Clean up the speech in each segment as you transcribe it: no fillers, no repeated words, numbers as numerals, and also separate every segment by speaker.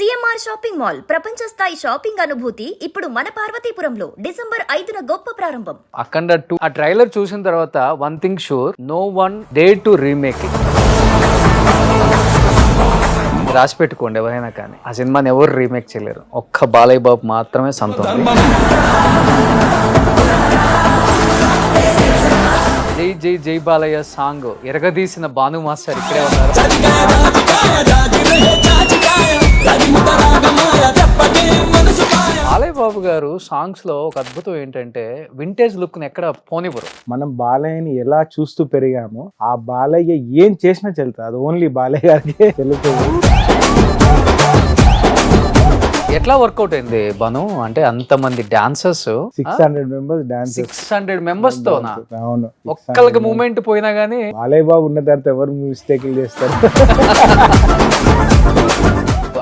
Speaker 1: CMR shopping mall ప్రపంచ స్థాయి shopping అనుభూతి ఇప్పుడు మన పార్వతీపురంలో డిసెంబర్ 5న గొప్ప ప్రారంభం.
Speaker 2: అఖండ 2 ఆ ట్రైలర్ చూసిన తర్వాత one thing sure, no one dare to remake it. రాసి పెట్టుకోండి ఎవరైనా కానీ, ఆ సినిమాని ఎవరు రీమేక్ చేయలేరు. ఒక్క బాలయ్య బాబు మాత్రమే సొంతం. జై జై జై బాలయ్య సాంగ్ ఎరగదీసిన భాను మాస్టర్ ఇక్కడే ఉన్నారు. బాలయ్య బాబు గారు సాంగ్స్ లో ఒక అద్భుతం ఏంటంటే వింటేజ్ లుక్ ని ఎక్కడ పోనివ్వరు.
Speaker 3: మనం బాలయ్యని ఎలా చూస్తూ పెరిగామో ఆ బాలయ్య ఏం చేసినా చెల్తుంది, అది ఓన్లీ బాలయ్య గారికి చెల్లుతుంది.
Speaker 2: ఎట్లా వర్కౌట్ అయింది బను అంటే అంతమంది డాన్సర్స్
Speaker 3: 600 మెంబర్స్ డాన్స్
Speaker 2: 600 మెంబర్స్ తోనా?
Speaker 3: అవును,
Speaker 2: ఒక్కళ్ళకి మూమెంట్ పోయినా గానీ
Speaker 3: బాలయ్య బాబు ఉన్న తర్వాత ఎవరు మిస్టేక్లు చేస్తారు.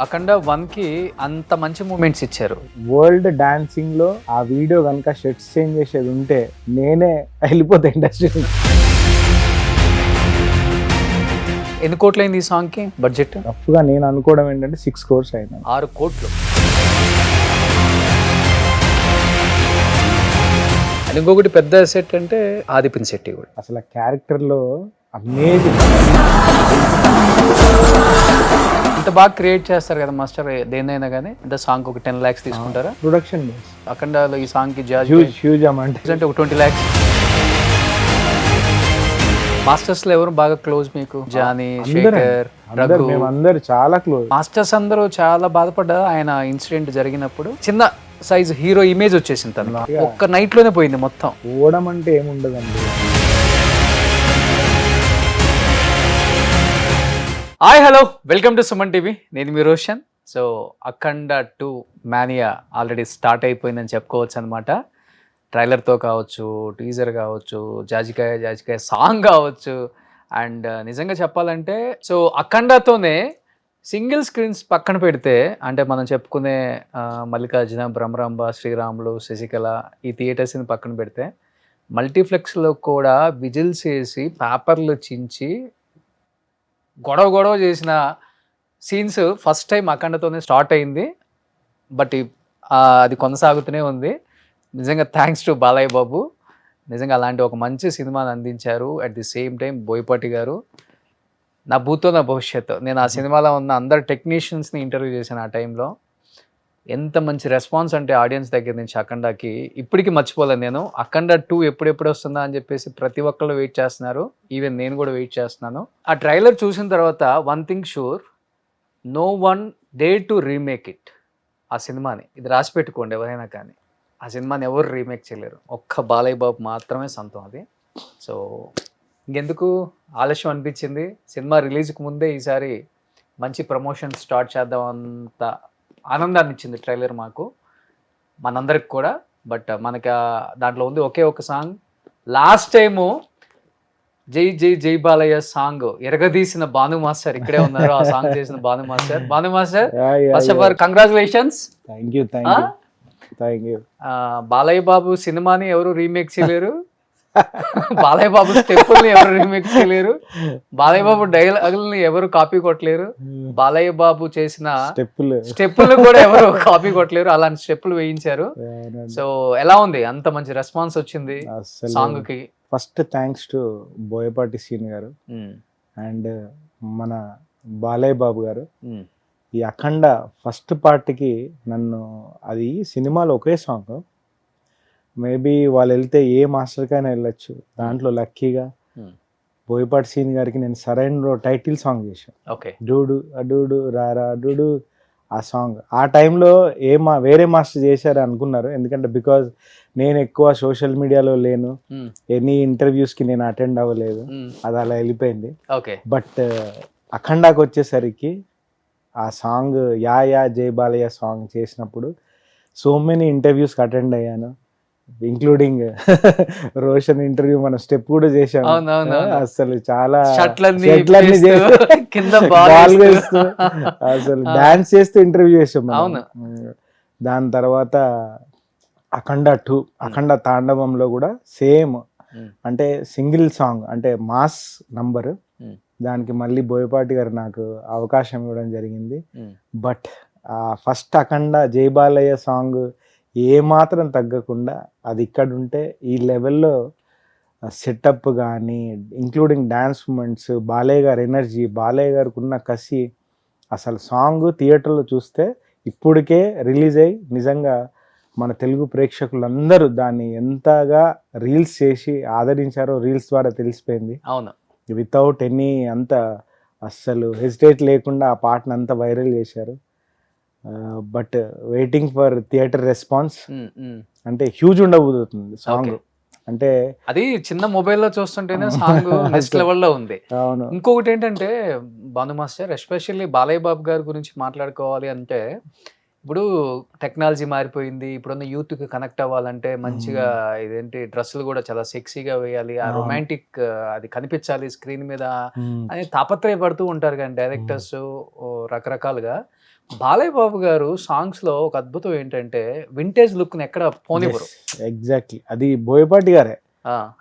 Speaker 2: అఖండ 1 కి అంత మంచి మూమెంట్స్ ఇచ్చారు.
Speaker 3: వరల్డ్ డాన్సింగ్ లో ఆ వీడియో కనుక షర్ట్స్ చేంజ్ చేసేది ఉంటే నేనే వెళ్ళిపోతా ఇండస్ట్రీ.
Speaker 2: ఎన్ని కోట్లు అయింది ఈ సాంగ్ కి బడ్జెట్?
Speaker 3: రఫ్గా నేను అనుకోవడం ఏంటంటే 6 crores అయినా.
Speaker 2: 6 కోట్లు. ఇంకొకటి పెద్ద సెట్ అంటే ఆదిపిన్ శెట్టి కూడా
Speaker 3: అసలు క్యారెక్టర్ లో అమేజింగ్.
Speaker 2: ఇంత బాగా క్రియేట్ చేస్తారు కదా మాస్టర్, దేనైనా కానీ. ఇంత సాంగ్ ఒక 10 lakhs తీసుకుంటారా?
Speaker 3: ప్రొడక్షన్
Speaker 2: అఖండలో ఈ సాంగ్ కి జాజ్
Speaker 3: హ్యూజ్ అమౌంట్
Speaker 2: అంటే ఒక 20 lakhs. మాస్టర్స్ లో ఎవరు బాగా క్లోజ్ మీకు? జానీ, శేఖర్, రఘు,
Speaker 3: మేమందరూ చాలా క్లోజ్.
Speaker 2: మాస్టర్స్ అందరూ చాలా బాధపడ్డారు ఆయన ఇన్సిడెంట్ జరిగినప్పుడు. చిన్న సైజ్ హీరో ఇమేజ్ వచ్చేసింది తను, ఒక్క నైట్ లోనే పోయింది మొత్తం.
Speaker 3: పోవడం అంటే ఏముండదండి.
Speaker 2: Hi hello, welcome to Suman TV. నేను మీ రోషన్. సో అఖండ 2 మానియా ఆల్రెడీ స్టార్ట్ అయిపోయిందని చెప్పుకోవచ్చు అనమాట. ట్రైలర్తో కావచ్చు, టీజర్ కావచ్చు, జాజికాయ జాజికాయ సాంగ్ కావచ్చు. అండ్ నిజంగా చెప్పాలంటే సో అఖండతోనే సింగిల్ స్క్రీన్స్ పక్కన పెడితే, అంటే మనం చెప్పుకునే మల్లికార్జున, బ్రహ్మరంభ, శ్రీరాములు, శశికళ ఈ థియేటర్స్ని పక్కన పెడితే మల్టీప్లెక్స్లో కూడా విజిల్స్ వేసి పేపర్లు చించి గొడవ చేసిన సీన్స్ ఫస్ట్ టైం అఖండతోనే స్టార్ట్ అయింది. బట్ అది కొనసాగుతూనే ఉంది. నిజంగా థ్యాంక్స్ టు బాలయ్య బాబు. నిజంగా అలాంటి ఒక మంచి సినిమాని అందించారు. At the same time Boyapati గారు నా భూతో నా భవిష్యత్తు. నేను ఆ సినిమాలో ఉన్న అందరు టెక్నీషియన్స్ని ఇంటర్వ్యూ చేశాను ఆ టైంలో. ఎంత మంచి రెస్పాన్స్ అంటే ఆడియన్స్ దగ్గర నుంచి అఖండకి ఇప్పటికీ మర్చిపోలేను నేను. అఖండ 2 ఎప్పుడెప్పుడు వస్తుందా అని చెప్పేసి ప్రతి ఒక్కళ్ళు వెయిట్ చేస్తున్నారు. ఈవెన్ నేను కూడా వెయిట్ చేస్తున్నాను. ఆ ట్రైలర్ చూసిన తర్వాత one thing sure, no one dare to remake it. ఆ సినిమాని ఇది రాసి పెట్టుకోండి ఎవరైనా కానీ, ఆ సినిమాని ఎవరు రీమేక్ చేయలేరు. ఒక్క బాలయ్య బాబు మాత్రమే సొంతం అది. సో ఇంకెందుకు ఆలస్యం అనిపించింది. సినిమా రిలీజ్కి ముందే ఈసారి మంచి ప్రమోషన్ స్టార్ట్ చేద్దాం అంత ఆనందాన్ని ఇచ్చింది ట్రైలర్ మాకు, మనందరికి కూడా. బట్ మనకి దాంట్లో ఉంది ఒకే ఒక సాంగ్. లాస్ట్ టైము జై జై జై బాలయ్య సాంగ్ ఎరగదీసిన భాను మాస్టర్ ఇక్కడే ఉన్నారు. ఆ సాంగ్ చేసిన Bhanu master. First of all congratulations.
Speaker 3: Thank you.
Speaker 2: Balayya Babu సినిమాని ఎవరు రీమేక్ చేయలేరు. బాలయ్య బాబు స్టెప్పుల్ని ఎవరు రీమేక్ చేయలేరు. బాలయ్య బాబు డైలాగుల్ని ఎవరు కాపీ కొట్టలేరు. బాలయ్య బాబు చేసిన స్టెప్పులు కూడా ఎవరు కాపీ కొట్టలేరు. అలాంటి స్టెప్పులు వేయించారు. సో ఎలా ఉంది? అంత మంచి రెస్పాన్స్ వచ్చింది సాంగ్ కి.
Speaker 3: First thanks to Boyapati Seenu గారు అండ్ మన బాలయ్య బాబు గారు. ఈ అఖండ ఫస్ట్ పార్ట్కి నన్ను, అది సినిమాలో ఒకే సాంగ్, మేబీ వాళ్ళు వెళ్తే ఏ మాస్టర్కైనా వెళ్ళొచ్చు. దాంట్లో లక్కీగా బోయపాటి సీన్ గారికి నేను సరైన టైటిల్ సాంగ్ చేశాను.
Speaker 2: ఓకే,
Speaker 3: డూడు అడూడు రారా డూడు. ఆ సాంగ్ ఆ టైంలో వేరే మాస్టర్ చేశారు అనుకున్నారు. ఎందుకంటే బికాజ్ నేను ఎక్కువ సోషల్ మీడియాలో లేను, ఎనీ ఇంటర్వ్యూస్కి నేను అటెండ్ అవ్వలేదు, అది అలా వెళ్ళిపోయింది. బట్ అఖండాకి వచ్చేసరికి ఆ సాంగ్ యా జై బాలయ్య సాంగ్ చేసినప్పుడు సో మెనీ ఇంటర్వ్యూస్కి అటెండ్ అయ్యాను, ఇంక్లూడింగ్ రోషన్ ఇంటర్వ్యూ. మనం స్టెప్ కూడా చేశాము. అసలు చాలా అసలు డాన్స్ చేస్తూ ఇంటర్వ్యూ చేసాం. దాని తర్వాత అఖండ 2 అఖండ తాండవంలో కూడా సేమ్, అంటే సింగిల్ సాంగ్, అంటే మాస్ నంబర్. దానికి మళ్ళీ బోయపాటి గారు నాకు అవకాశం ఇవ్వడం జరిగింది. బట్ ఫస్ట్ అఖండ జై బాలయ్య సాంగ్ ఏమాత్రం తగ్గకుండా అది ఇక్కడ ఉంటే ఈ లెవెల్లో సెటప్ కానీ ఇంక్లూడింగ్ డ్యాన్స్ మూమెంట్స్, బాలయ్య గారి ఎనర్జీ, బాలయ్య గారికి ఉన్న కసి, అసలు సాంగ్ థియేటర్లో చూస్తే ఇప్పటికే రిలీజ్ అయ్యి నిజంగా మన తెలుగు ప్రేక్షకులందరూ దాన్ని ఎంతగా రీల్స్ చేసి ఆదరించారో రీల్స్ ద్వారా తెలిసిపోయింది.
Speaker 2: అవును,
Speaker 3: వితౌట్ ఎనీ అంత అస్సలు హెసిటేట్ లేకుండా ఆ పాటను అంతా వైరల్ చేశారు. But waiting for theatre response. అంటే హ్యూజ్ ఉండబోతుంది సాంగ్. అంటే
Speaker 2: అది చిన్న మొబైల్లో చూస్తుంటేనే సాంగ్ నెక్స్ట్ లెవెల్లో ఉంది.
Speaker 3: అవును.
Speaker 2: ఇంకొకటి ఏంటంటే భాను మాస్టర్, ఎస్పెషల్లీ బాలయ్య బాబు గారి గురించి మాట్లాడుకోవాలి అంటే, ఇప్పుడు టెక్నాలజీ మారిపోయింది. ఇప్పుడున్న యూత్కి కనెక్ట్ అవ్వాలంటే మంచిగా ఇదేంటి డ్రెస్సులు కూడా చాలా సెక్సీగా వేయాలి, ఆ రొమాంటిక్ అది కనిపించాలి స్క్రీన్ మీద అని తాపత్రయపడుతూ ఉంటారు కానీ డైరెక్టర్స్ రకరకాలుగా. బాలయ్య బాబు గారు సాంగ్స్ లో ఒక అద్భుతం ఏంటంటే వింటేజ్ లుక్ ని ఎక్కడ పోనివ్వరు.
Speaker 3: ఎగ్జాక్ట్లీ, అది బోయపాటి గారే.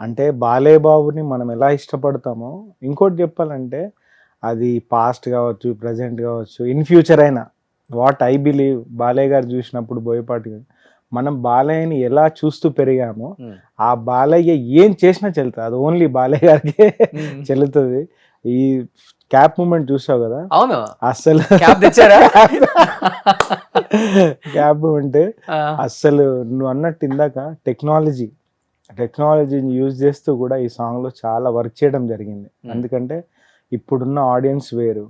Speaker 3: అంటే బాలయ్య బాబుని మనం ఎలా ఇష్టపడతామో, ఇంకోటి చెప్పాలంటే అది పాస్ట్ కావచ్చు, ప్రజెంట్ కావచ్చు, ఇన్ ఫ్యూచర్ అయినా, వాట్ ఐ బిలీవ్ బాలయ్య గారు చూసినప్పుడు బోయపాటి గారు, మనం బాలయ్యని ఎలా చూస్తూ పెరిగామో ఆ బాలయ్య ఏం చేసినా చెల్లుతుంది. అది ఓన్లీ బాలయ్య గారికి చెల్లుతుంది. ఈ క్యాప్ మూమెంట్ చూసావు కదా?
Speaker 2: అవును,
Speaker 3: అస్సలు
Speaker 2: క్యాప్ తెచ్చారా?
Speaker 3: క్యాప్ మూమెంట్ అస్సలు నువ్వు అన్నట్టు ఇందాక టెక్నాలజీని యూజ్ చేస్తూ కూడా ఈ సాంగ్ లో చాలా వర్క్ చేయడం జరిగింది. ఎందుకంటే ఇప్పుడున్న ఆడియన్స్ వేరు,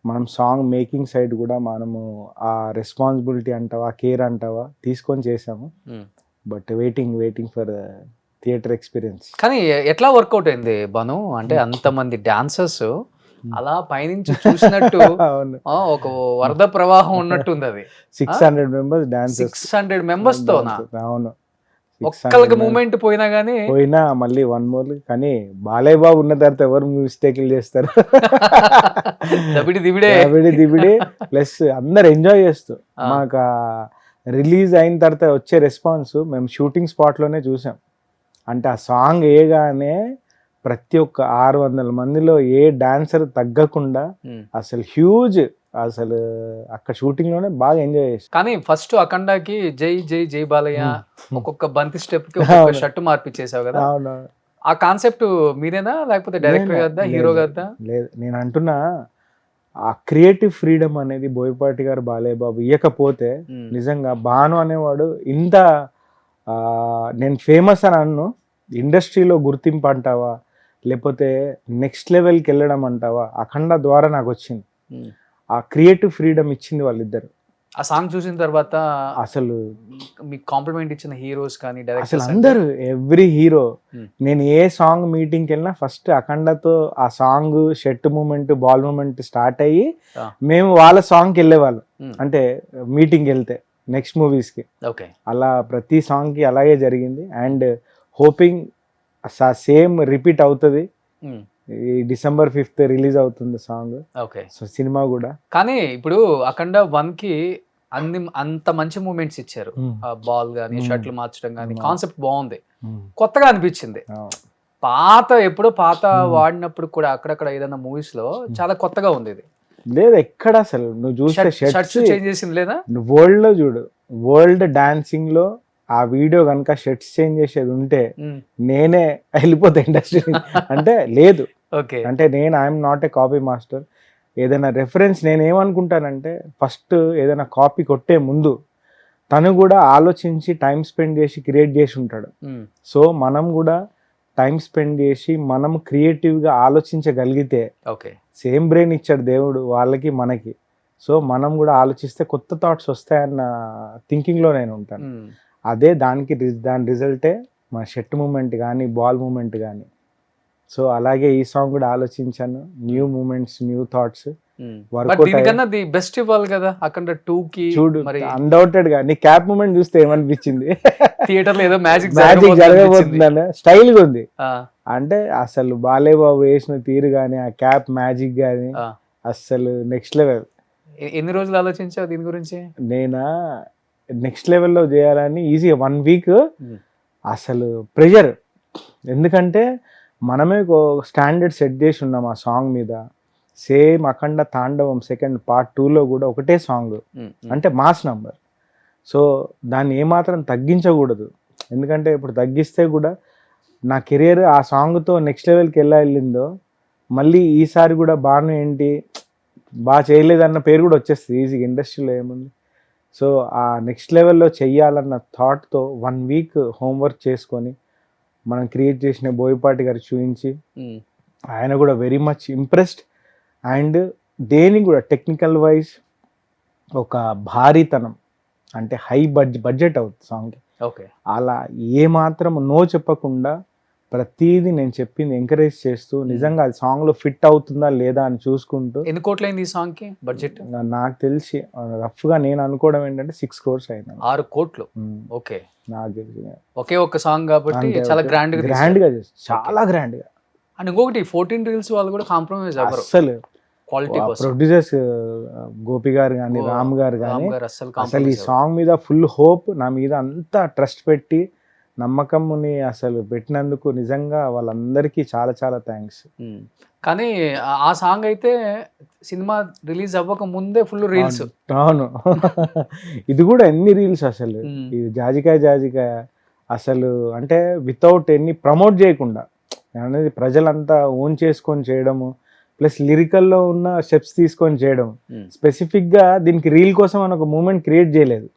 Speaker 3: మనం సాంగ్ మేకింగ్ సైడ్ కూడా మనము ఆ రెస్పాన్సిబిలిటీ అంటావా, కేర్ అంటావా తీసుకొని చేసాము. But waiting for theatre experience.
Speaker 2: కానీ ఎట్లా వర్కౌట్ అయింది బను అంటే, అంతమంది డాన్సర్స్ అలా పైనుంచి చూసినట్టు ఒక వరద ప్రవాహం ఉన్నట్టుంది. అది
Speaker 3: 600 మెంబర్స్ డాన్స్,
Speaker 2: 600 మెంబర్స్ తో.
Speaker 3: అవును,
Speaker 2: ఒక్కళ్ళకి మూమెంట్ పోయినా
Speaker 3: మళ్ళీ వన్ మోర్. కానీ బాలయ్య బాబు ఉన్న తర్వాత ఎవరు మిస్టేక్లు చేస్తారు? దిబిడే ప్లస్ అందరు ఎంజాయ్ చేస్తూ. మాకు రిలీజ్ అయిన తర్వాత వచ్చే రెస్పాన్స్ మేము షూటింగ్ స్పాట్ లోనే చూసాం. అంటే ఆ సాంగ్ వేయగానే ప్రతి ఒక్క 600 మందిలో ఏ డాన్సర్ తగ్గకుండా అసలు హ్యూజ్, అసలు అక్కడ షూటింగ్ లోనే బాగా ఎంజాయ్ చేసి.
Speaker 2: కానీ ఫస్ట్ అఖండాకి జై జై జై బాలయ్య ఒక్కొక్క బంతి స్టెప్ కి ఒక్కొక్క షర్ట్ మార్పిచ్చేసావు కదా?
Speaker 3: అవును.
Speaker 2: ఆ కాన్సెప్ట్ మీరేనా లేకపోతే డైరెక్టర్ గారిదా, హీరో గారిదా?
Speaker 3: లేదు, నేను అంటున్నా ఆ క్రియేటివ్ ఫ్రీడమ్ అనేది బోయపాటి గారు బాలయ్య బాబు ఇవ్వకపోతే నిజంగా భాను అనేవాడు ఇంత నేను ఫేమస్ అని అన్ను, ఇండస్ట్రీలో గుర్తింపు అంటావా లేకపోతే నెక్స్ట్ లెవెల్కి వెళ్ళడం అంటావా, అఖండ ద్వారా నాకు వచ్చింది. ఆ క్రియేటివ్ ఫ్రీడమ్ ఇచ్చింది వాళ్ళిద్దరు.
Speaker 2: ఆ సాంగ్ చూసిన తర్వాత
Speaker 3: అసలు
Speaker 2: మీకు కాంప్లిమెంట్ ఇచ్చిన హీరోస్ కానీ
Speaker 3: అసలు
Speaker 2: డైరెక్టర్స్
Speaker 3: అందరూ, ఎవ్రీ హీరో, నేను ఏ సాంగ్ మీటింగ్కి వెళ్ళినా ఫస్ట్ అఖండతో ఆ song shirt movement, ball movement start అయ్యి మేము వాళ్ళ సాంగ్కి వెళ్ళేవాళ్ళం. అంటే మీటింగ్కి వెళ్తే నెక్స్ట్ మూవీస్కి.
Speaker 2: ఓకే,
Speaker 3: అలా ప్రతి సాంగ్కి అలాగే జరిగింది. అండ్ హోపింగ్ సేమ్ రిపీట్ అవుతుంది. ఈ December 5th రిలీజ్ అవుతుంది సాంగ్.
Speaker 2: ఓకే,
Speaker 3: సో సినిమా కూడా.
Speaker 2: కానీ ఇప్పుడు అఖండ 1 కి అంత మంచి మూమెంట్స్ ఇచ్చారు. బాల్ గానీ, షర్ట్లు మార్చడం కానీ, కాన్సెప్ట్ బాగుంది, కొత్తగా అనిపించింది. ఎప్పుడో పాత వాడినప్పుడు కూడా అక్కడక్కడ ఏదైనా మూవీస్ లో చాలా కొత్తగా ఉంది. ఇది
Speaker 3: లేదు ఎక్కడ అసలు నువ్వు చూస్తే
Speaker 2: షర్ట్స్ చేంజ్ చేసింది లేదా?
Speaker 3: వరల్డ్ లో చూడు, వరల్డ్ డాన్సింగ్ లో ఆ వీడియో కనుక షర్ట్స్ చేంజ్ చేసేది ఉంటే నేనే వెళ్ళిపోతా ఇండస్ట్రీ. అంటే లేదు, అంటే నేను I'm not a copy master. ఏదైనా రెఫరెన్స్ నేను ఏమనుకుంటానంటే, ఫస్ట్ ఏదైనా కాపీ కొట్టే ముందు తను కూడా ఆలోచించి టైం స్పెండ్ చేసి క్రియేట్ చేసి ఉంటాడు. సో మనం కూడా టైం స్పెండ్ చేసి మనం క్రియేటివ్గా ఆలోచించగలిగితే, సేమ్ బ్రెయిన్ ఇచ్చాడు దేవుడు వాళ్ళకి మనకి, సో మనం కూడా ఆలోచిస్తే కొత్త థాట్స్ వస్తాయన్న థింకింగ్లో నేను ఉంటాను. అదే దాని రిజల్టే మా షర్ట్ మూమెంట్ కానీ, బాల్ మూమెంట్ కానీ. సో అలాగే ఈ సాంగ్ కూడా ఆలోచించాను, new moments, new thoughts.
Speaker 2: Best ఇవ్వాలి కదా అఖండ 2 కి.
Speaker 3: చూడు, అన్డౌటెడ్ గా నీ క్యాప్ మూమెంట్ చూస్తే ఏమనిపించింది?
Speaker 2: థియేటర్ లో ఏదో మ్యాజిక్
Speaker 3: జరగబోతుందనే స్టైల్ గా ఉంది. అంటే అసలు బాలయ్య బాబు వేసిన తీరు గానీ, ఆ క్యాప్ మ్యాజిక్ గానీ అసలు నెక్స్ట్ లెవెల్.
Speaker 2: ఎన్ని రోజులు ఆలోచించావు దీని గురించి?
Speaker 3: నేనా నెక్స్ట్ లెవెల్లో చేయాలని ఈజీగా 1 వీక్. అసలు ప్రెషర్, ఎందుకంటే మనమే స్టాండర్డ్ సెట్ చేసి ఉన్నాం ఆ సాంగ్ మీద. సేమ్ అఖండ తాండవం సెకండ్ పార్ట్ 2లో కూడా ఒకటే సాంగ్, అంటే మాస్ నంబర్. సో దాన్ని ఏమాత్రం తగ్గించకూడదు, ఎందుకంటే ఇప్పుడు తగ్గిస్తే కూడా నా కెరియర్ ఆ సాంగ్తో నెక్స్ట్ లెవెల్కి ఎలా వెళ్ళిందో మళ్ళీ ఈసారి కూడా బాను ఏంటి బాగా చేయలేదన్న పేరు కూడా వచ్చేస్తుంది ఈజీగా, ఇండస్ట్రీలో ఏముంది. సో ఆ నెక్స్ట్ లెవెల్లో చెయ్యాలన్న థాట్తో 1 వీక్ హోంవర్క్ చేసుకొని మనం క్రియేట్ చేసిన బోయపాటి గారు చూపించి ఆయన కూడా వెరీ మచ్ ఇంప్రెస్డ్. అండ్ దేని కూడా టెక్నికల్ వైజ్ ఒక భారీతనం, అంటే హై బడ్జెట్ అవుతుంది సాంగ్కి.
Speaker 2: ఓకే,
Speaker 3: అలా ఏమాత్రం నో చెప్పకుండా ప్రతిదీ నేను చెప్పింది ఎంకరేజ్ చేస్తూ నిజంగా అది సాంగ్లో ఫిట్ అవుతుందా లేదా అని చూసుకుంటూ.
Speaker 2: ఎన్ని కోట్లు అయింది ఈ సాంగ్కి బడ్జెట్?
Speaker 3: నాకు తెలిసి రఫ్గా నేను అనుకోవడం ఏంటంటే 6 crores అయింది.
Speaker 2: 6 కోట్లు. ఓకే,
Speaker 3: నాకు తెలిసి
Speaker 2: ఒకే ఒక సాంగ్ కాబట్టి
Speaker 3: అంటే
Speaker 2: చాలా గ్రాండ్
Speaker 3: గ్రాండ్గా చాలా గ్రాండ్గా.
Speaker 2: అండ్ ఇంకొకటి 14 రీల్స్ వాళ్ళు కూడా కాంప్రమైజ్ అవ్వరు
Speaker 3: అస్సలు.
Speaker 2: క్వాలిటీ కోసం.
Speaker 3: ప్రొడ్యూసర్స్ గోపి గారు కానీ రామ్ గారు కానీ అసలు ఈ
Speaker 2: అసలు
Speaker 3: సాంగ్ మీద ఫుల్ హోప్, నా మీద అంతా ట్రస్ట్ పెట్టి నమ్మకంని అసలు పెట్టినందుకు నిజంగా వాళ్ళందరికీ చాలా చాలా థ్యాంక్స్.
Speaker 2: కానీ ఆ సాంగ్ అయితే సినిమా రిలీజ్ అవ్వక ముందే ఫుల్ రీల్స్.
Speaker 3: అవును ఇది కూడా ఎన్ని రీల్స్ అసలు, ఇది జాజికాయ అసలు అంటే వితౌట్ ఎన్ని ప్రమోట్ చేయకుండా అనేది ప్రజలంతా ఓన్ చేసుకొని చేయడము, ప్లస్ లిరికల్లో ఉన్న స్టెప్స్ తీసుకొని చేయడం. స్పెసిఫిక్గా దీనికి రీల్ కోసం అని ఒక మూమెంట్ క్రియేట్ చేయలేదు,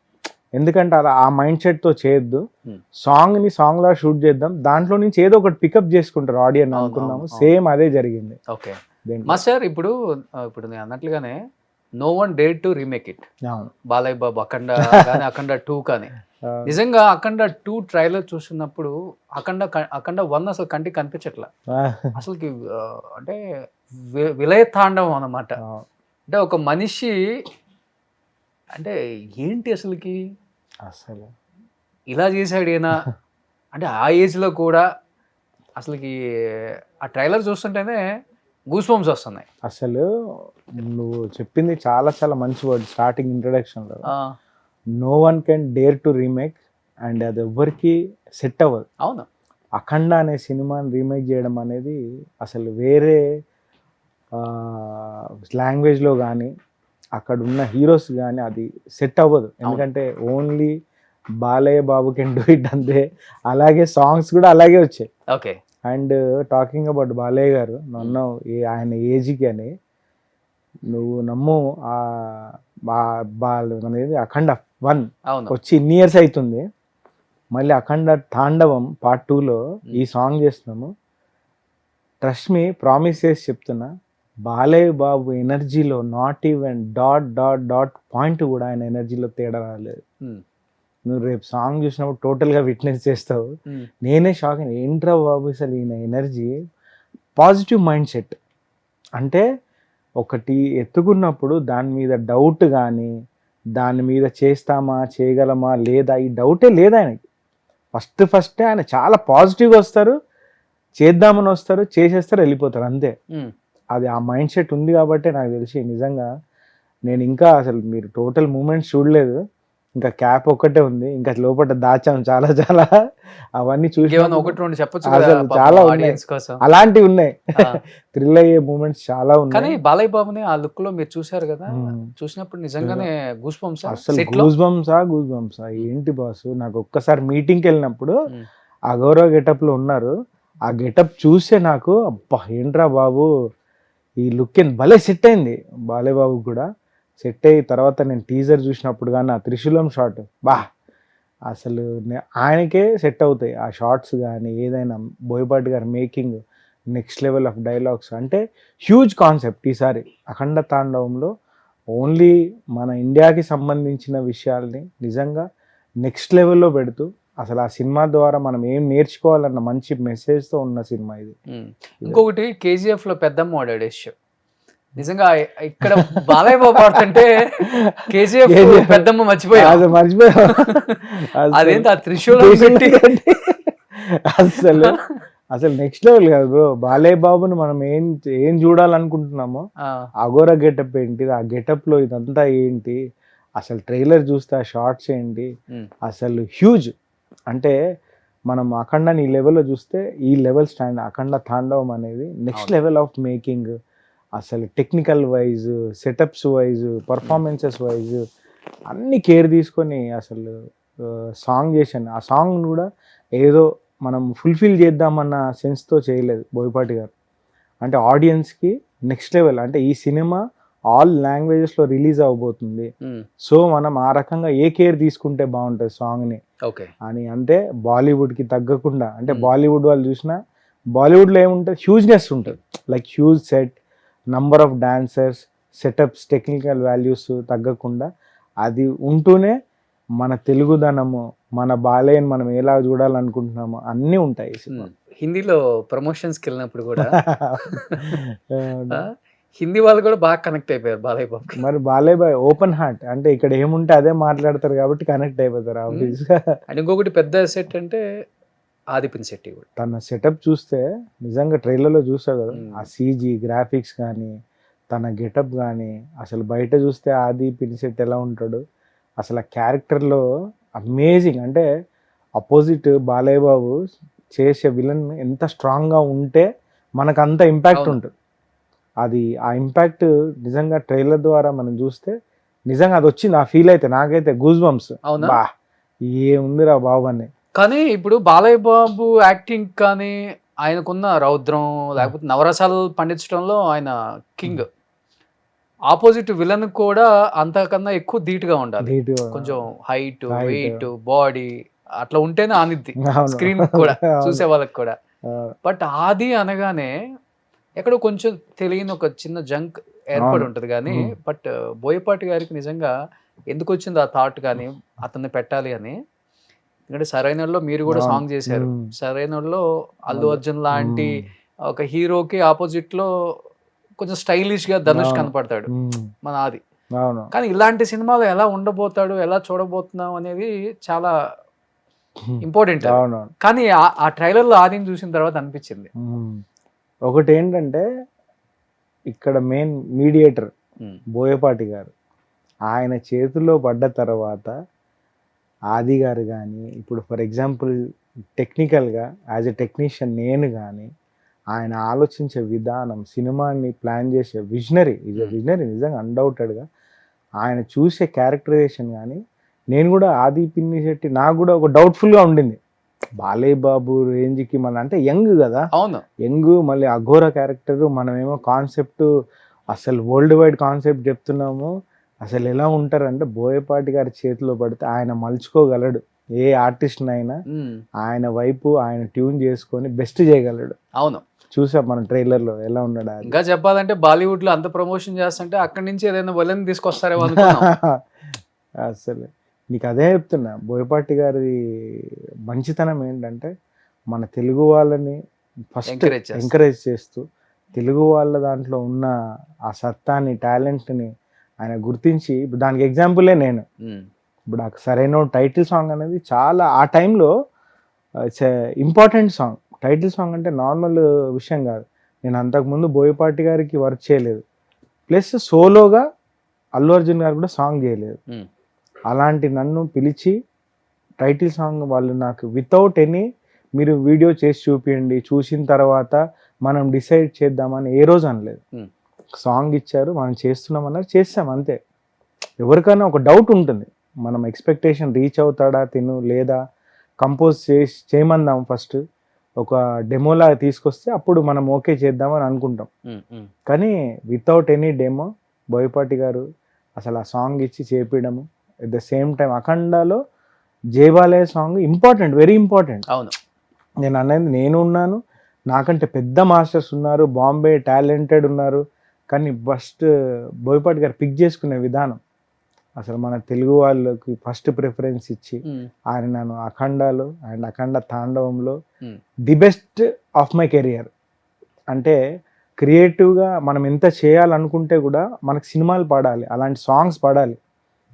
Speaker 3: ఎందుకంటే అలా ఆ మైండ్ సెట్తో చేయొద్దు. సాంగ్ని సాంగ్లా షూట్ చేద్దాం, దాంట్లో నుంచి ఏదో ఒకటి పికప్ చేసుకుంటారు ఆడియన్స్ అనుకున్నాము. సేమ్ అదే జరిగింది.
Speaker 2: ఓకే మాస్టర్, ఇప్పుడు నేను అన్నట్లుగానే no one dare to remake it. Balayya Babu Akhanda కానీ అఖండ 2 కానీ నిజంగా అఖండ 2 ట్రైలర్ చూస్తున్నప్పుడు అఖండ 1 అసలు కంటికి కనిపించట్లా అసలుకి. అంటే విలయ తాండవం అన్నమాట. అంటే ఒక మనిషి అంటే ఏంటి అసలుకి
Speaker 3: అసలు
Speaker 2: ఇలా చేశాడు ఈయన అంటే ఆ ఏజ్లో కూడా అసలుకి ఆ ట్రైలర్ చూస్తుంటేనే గూస్ బంప్స్ వస్తున్నాయి.
Speaker 3: అసలు నువ్వు చెప్పింది చాలా చాలా మంచి వర్డ్ స్టార్టింగ్ ఇంట్రడక్షన్లో. No one can dare to remake, and అది ఎవ్వరికి సెట్ అవ్వదు.
Speaker 2: అవును,
Speaker 3: అఖండ అనే సినిమాని రీమేక్ చేయడం అనేది అసలు వేరే లాంగ్వేజ్లో కానీ అక్కడ ఉన్న హీరోస్ కానీ అది సెట్ అవ్వదు, ఎందుకంటే only Balayya Babu can do it అంతే. అలాగే సాంగ్స్ కూడా అలాగే వచ్చాయి.
Speaker 2: Okay,
Speaker 3: and talking about Balayya గారు, నన్ను ఆయన ఏజ్కి అని నువ్వు నమ్ము అనేది అఖండ 1 వచ్చి ఇన్ని ఇయర్స్ అవుతుంది, మళ్ళీ అఖండ తాండవం పార్ట్ 2లో ఈ సాంగ్ చేస్తున్నాము. ట్రస్ట్ మీ, ప్రామిస్ చేసి చెప్తున్నా, బాలయ్య బాబు ఎనర్జీలో నాట్ ఈవెన్ డాట్ పాయింట్ కూడా ఆయన ఎనర్జీలో తేడా రాలేదు. నువ్వు రేపు సాంగ్ చూసినప్పుడు టోటల్గా విట్నెస్ చేస్తావు. నేనే షాక్ అయినా, ఏంట్రా బాబు అసలు ఈయన ఎనర్జీ, పాజిటివ్ మైండ్ సెట్. అంటే ఒకటి ఎత్తుకున్నప్పుడు దాని మీద డౌట్ కానీ, దాని మీద చేస్తామా చేయగలమా లేదా ఈ డౌటే లేదు ఆయనకి. ఫస్ట్ ఆయన చాలా పాజిటివ్గా వస్తారు, చేద్దామని వస్తారు, చేసేస్తారు, వెళ్ళిపోతారు అంతే. అది ఆ మైండ్ సెట్ ఉంది కాబట్టి నాకు తెలిసి నిజంగా నేను ఇంకా అసలు మీరు టోటల్ మూమెంట్స్ చూడలేదు, ఇంకా క్యాప్ ఒక్కటే ఉంది, ఇంకా లోపల దాచాం చాలా చాలా. అవన్నీ చూసి చాలా ఉన్నాయి, అలాంటివి ఉన్నాయి, థ్రిల్ అయ్యే మూమెంట్స్ చాలా ఉన్నాయి.
Speaker 2: కానీ బాలయ్య బాబుని ఆ లుక్ లో మీరు చూసారు కదా, చూసినప్పుడు నిజంగానే గూస్ బంప్స్.
Speaker 3: అసలు గూస్ బంప్సా ఏంటి బాసు. నాకు ఒక్కసారి మీటింగ్కి వెళ్ళినప్పుడు ఆ గౌరవ గెటప్ లో ఉన్నారు, ఆ గెటప్ చూసే నాకు అబ్బా ఏంట్రా బాబు ఈ లుక్ భలే సెట్ అయింది. బాలయ్య బాబు కూడా సెట్ అయ్యి తర్వాత నేను టీజర్ చూసినప్పుడు కానీ ఆ త్రిశూలం షాట్ అసలు ఆయనకే సెట్ అవుతాయి ఆ షార్ట్స్ కానీ ఏదైనా. బోయపాటి గారు making next level of dialogues, అంటే హ్యూజ్ కాన్సెప్ట్ ఈసారి అఖండ తాండవంలో. ఓన్లీ మన ఇండియాకి సంబంధించిన విషయాల్ని నిజంగా నెక్స్ట్ లెవెల్లో పెడుతూ అసలు ఆ సినిమా ద్వారా మనం ఏం నేర్చుకోవాలన్న మంచి మెసేజ్తో ఉన్న సినిమా ఇది.
Speaker 2: ఇంకొకటి KGF లో పెద్దమ్మ వాడాడు యశ్. నిజంగా ఇక్కడ బాలయ్య బాబు ఆడుతుంటే KGF పెద్దమ్మ మర్చిపోయా. అదేంటి ఆ త్రిశూలం
Speaker 3: అసలు నెక్స్ట్ లెవెల్ కాదు బ్రో. బాలయ్య బాబుని మనం ఏం చూడాలనుకుంటున్నామో అఘోర గెటప్ ఏంటి, ఆ గెటప్ లో ఇదంతా ఏంటి, అసలు ట్రైలర్ చూస్తే ఆ షార్ట్స్ ఏంటి, అసలు హ్యూజ్. అంటే మనం అఖండని ఈ లెవెల్లో చూస్తే ఈ లెవెల్ స్టాండ్ అఖండ తాండవం అనేది నెక్స్ట్ లెవెల్ ఆఫ్ మేకింగ్. అసలు technical wise, setups wise, performances wise అన్ని కేర్ తీసుకొని అసలు సాంగ్ చేశాను. ఆ సాంగ్ కూడా ఏదో మనం ఫుల్ఫిల్ చేద్దామన్న సెన్స్తో చేయలేదు బోయపాటి గారు. అంటే ఆడియన్స్కి నెక్స్ట్ లెవెల్, అంటే ఈ సినిమా ఆల్ లాంగ్వేజెస్లో రిలీజ్ అవబోతుంది, సో మనం ఆ రకంగా ఏ కేర్ తీసుకుంటే బాగుంటుంది సాంగ్ని
Speaker 2: ఓకే
Speaker 3: అని. అంటే బాలీవుడ్కి తగ్గకుండా, అంటే బాలీవుడ్ వాళ్ళు చూసినా బాలీవుడ్లో ఏముంటుంది, హ్యూజ్నెస్ ఉంటుంది, like huge set, number of dancers, setups, technical values తగ్గకుండా అది ఉంటూనే మన తెలుగుదనము, మన బాలయ్యని మనం ఎలా చూడాలనుకుంటున్నామో అన్నీ ఉంటాయి ఈ సినిమా.
Speaker 2: హిందీలో ప్రమోషన్స్కి వెళ్ళినప్పుడు కూడా ఆ, హిందీ వాళ్ళు కూడా బాగా కనెక్ట్ అయిపోయారు బాలయ్య బాబుకి.
Speaker 3: మరి బాలయ్య బాయ్ ఓపెన్ హార్ట్, అంటే ఇక్కడ ఏముంటే అదే మాట్లాడతారు కాబట్టి కనెక్ట్ అయిపోతారు ఆబ్వియస్గా.
Speaker 2: అండ్ ఇంకొకటి పెద్ద సెట్ అంటే ఆదిపిన్ శెట్టి కూడా.
Speaker 3: తన సెటప్ చూస్తే నిజంగా ట్రైలర్లో చూసావు కదా,
Speaker 2: మ్మ్.
Speaker 3: ఆ సీజీ గ్రాఫిక్స్ కానీ తన గెటప్ కానీ, అసలు బయట చూస్తే ఆది పినిసెట్ ఎలా ఉంటాడు, అసలు ఆ క్యారెక్టర్లో అమేజింగ్. అంటే అపోజిట్ బాలయ్య బాబు చేసే విలన్ ఎంత స్ట్రాంగ్గా ఉంటే మనకు అంత ఇంపాక్ట్
Speaker 2: అవును.
Speaker 3: ఉంటుంది. అది ఆ ఇంపాక్ట్ నిజంగా ట్రైలర్ ద్వారా మనం చూస్తే నిజంగా అది వచ్చింది. ఆ ఫీల్ అయితే నాకైతే గూస్ బంప్స్.
Speaker 2: అవునా?
Speaker 3: బా ఏముందిరా బాబు అని.
Speaker 2: కానీ ఇప్పుడు బాలయ్య బాబు యాక్టింగ్ కానీ ఆయనకున్న రౌద్రం లేకపోతే నవరసాలు పండించడంలో ఆయన కింగ్. ఆపోజిట్ విలన్ కూడా అంతకన్నా ఎక్కువ ధీటుగా ఉండాలి,
Speaker 3: ధీటుగా.
Speaker 2: కొంచెం హైట్,
Speaker 3: Height.
Speaker 2: వెయిట్, బాడీ అట్లా ఉంటేనే ఆనిద్ది
Speaker 3: అవును.
Speaker 2: స్క్రీన్ కూడా,
Speaker 3: అవును.
Speaker 2: చూసే వాళ్ళకి కూడా.
Speaker 3: ఆ,
Speaker 2: బట్ ఆది అనగానే ఎక్కడో కొంచెం తెలియని ఒక చిన్న జంక్ ఏర్పడి
Speaker 3: అవును.
Speaker 2: ఉంటుంది కానీ,
Speaker 3: మ్మ్.
Speaker 2: బట్ బోయపాటి గారికి నిజంగా ఎందుకు వచ్చింది ఆ థాట్ కానీ అతన్ని పెట్టాలి అని. ఎందుకంటే సరైనలో మీరు కూడా
Speaker 3: అవును.
Speaker 2: సాంగ్ చేశారు,
Speaker 3: మ్మ్.
Speaker 2: సరైనలో అల్లు అర్జున్ లాంటి
Speaker 3: మ్మ్.
Speaker 2: ఒక హీరోకి ఆపోజిట్ లో కొంచెం స్టైలిష్ గా ధనుష్
Speaker 3: అవును.
Speaker 2: కనపడతాడు
Speaker 3: మ్మ్.
Speaker 2: మన ఆది.
Speaker 3: అవును.
Speaker 2: కానీ ఇలాంటి సినిమాలో ఎలా ఉండబోతాడు, ఎలా చూడబోతున్నాం అనేది చాలా ఇంపార్టెంట్.
Speaker 3: అవును.
Speaker 2: కానీ ఆ ట్రైలర్ లో ఆదిని చూసిన తర్వాత అనిపించింది.
Speaker 3: మ్మ్. ఒకటి ఏంటంటే ఇక్కడ మెయిన్ మీడియేటర్
Speaker 2: ఉమ్,
Speaker 3: బోయపాటి గారు. ఆయన చేతిలో పడ్డ తర్వాత ఆది గారు కానీ, ఇప్పుడు ఫర్ ఎగ్జాంపుల్ టెక్నికల్గా యాజ్ ఎ టెక్నీషియన్ నేను కానీ, ఆయన ఆలోచించే విధానం, సినిమాని ప్లాన్ చేసే విజనరీ, ఈజ్ ఎ విజనరీ నిజంగా అన్డౌటెడ్గా. ఆయన చూసే క్యారెక్టరైజేషన్ కానీ, నేను కూడా ఆది పిన్ని శెట్టి నాకు కూడా ఒక డౌట్ఫుల్గా ఉండింది, బాలయ్య బాబు రేంజ్కి మన అంటే యంగ్ కదా,
Speaker 2: అవును.
Speaker 3: యంగ్ మళ్ళీ అఘోర క్యారెక్టర్, మనమేమో కాన్సెప్ట్ అసలు వరల్డ్ వైడ్ కాన్సెప్ట్ చెప్తున్నాము. అసలు ఎలా ఉంటారంటే బోయపాటి గారి చేతిలో పడితే ఆయన మలుచుకోగలడు ఏ ఆర్టిస్ట్నైనా,
Speaker 2: ఉమ్,
Speaker 3: ఆయన వైపు ఆయన ట్యూన్ చేసుకొని బెస్ట్ చేయగలడు.
Speaker 2: అవును.
Speaker 3: చూసాం మనం ట్రైలర్లో ఎలా ఉన్నాడు అది.
Speaker 2: ఇంకా చెప్పాలంటే బాలీవుడ్ లో అంత ప్రమోషన్ చేస్తుంటే అక్కడి నుంచి ఏదైనా వలన తీసుకొస్తారేమో అనుకున్నాం.
Speaker 3: అసలు నీకు అదే చెప్తున్నా, బోయపాటి గారి మంచితనం ఏంటంటే మన తెలుగు వాళ్ళని ఫస్ట్
Speaker 2: Encourage చేస్తారు.
Speaker 3: ఎంకరేజ్ చేస్తూ, తెలుగు వాళ్ళ దాంట్లో ఉన్న ఆ సత్తాని, టాలెంట్ని ఆయన గుర్తించి, ఇప్పుడు దానికి ఎగ్జాంపులే నేను.
Speaker 2: ఉమ్,
Speaker 3: ఇప్పుడు ఆ సరైన టైటిల్ సాంగ్ అనేది చాలా ఆ టైంలో it's important song. Title song అంటే నార్మల్ విషయం కాదు. నేను అంతకుముందు బోయపాటి గారికి వర్క్ చేయలేదు, ప్లస్ సోలోగా అల్లు అర్జున్ గారు కూడా సాంగ్ చేయలేదు.
Speaker 2: ఉమ్,
Speaker 3: అలాంటి నన్ను పిలిచి టైటిల్ సాంగ్ వాళ్ళు నాకు వితౌట్ ఎనీ మీరు వీడియో చేసి చూపించండి, చూసిన తర్వాత మనం డిసైడ్ చేద్దామని ఏ రోజు అనలేదు.
Speaker 2: Hmm.
Speaker 3: సాంగ్ ఇచ్చారు, మనం చేస్తున్నామన్నారు, చేస్తాం అంతే. ఎవరికైనా ఒక డౌట్ ఉంటుంది, మనం ఎక్స్పెక్టేషన్ రీచ్ అవుతాడా తిను, లేదా కంపోజ్ చేయమందాం ఫస్ట్, ఒక డెమోలా తీసుకొస్తే అప్పుడు మనం ఓకే చేద్దామని అనుకుంటాం.
Speaker 2: ఉమ్, ఉమ్.
Speaker 3: కానీ వితౌట్ ఎనీ డెమో బోయపాటి గారు అసలు ఆ సాంగ్ ఇచ్చి చేపించడము, ఎట్ ద సేమ్ టైం అఖండాలో Jai Balayya song important, very important.
Speaker 2: అవును.
Speaker 3: నేను అనేది నేను ఉన్నాను, నాకంటే పెద్ద మాస్టర్స్ ఉన్నారు, బాంబే టాలెంటెడ్ ఉన్నారు, కానీ ఫస్ట్ బోయపాటి గారు పిక్ చేసుకునే విధానం, అసలు మన తెలుగు వాళ్ళకి ఫస్ట్ ప్రిఫరెన్స్ ఇచ్చి
Speaker 2: ఉమ్,
Speaker 3: ఆయన నన్ను అఖండాలో అండ్ అఖండ తాండవంలో
Speaker 2: um,
Speaker 3: the best of my career. అంటే క్రియేటివ్గా మనం ఎంత చేయాలనుకుంటే కూడా మనకు సినిమాలు పాడాలి, అలాంటి సాంగ్స్ పాడాలి,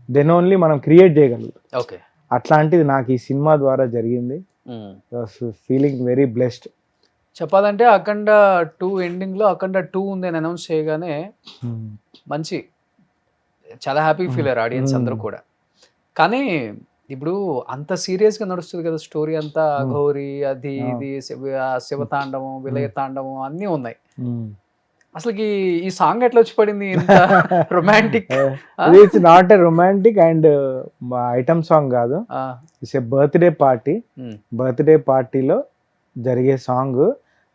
Speaker 3: దెన్ ఓన్లీ మనం క్రియేట్ చేయగలం.
Speaker 2: ఓకే.
Speaker 3: అట్లాంటిది నాకు ఈ సినిమా ద్వారా జరిగింది.
Speaker 2: ఉమ్.
Speaker 3: Feeling very blessed.
Speaker 2: చెప్పాలంటే అఖండ 2 ఎండింగ్ లో అఖండ 2 ఉంది అని అనౌన్స్ చేయగానే మంచి చాలా హ్యాపీ ఫీల్ అయ్యారు ఆడియన్స్ అందరూ కూడా. కానీ ఇప్పుడు అంత సీరియస్ గా నడుస్తుంది కదా స్టోరీ అంతా, అఘోరి అది ఇది శివతాండవం, విలయ తాండవం అన్నీ ఉన్నాయి. అసలుకి ఈ సాంగ్ ఎట్లా వచ్చి పడింది ఇంత romantic?
Speaker 3: It's not a romantic and item song కాదు, it's a birthday party. Birthday పార్టీలో జరిగే సాంగ్.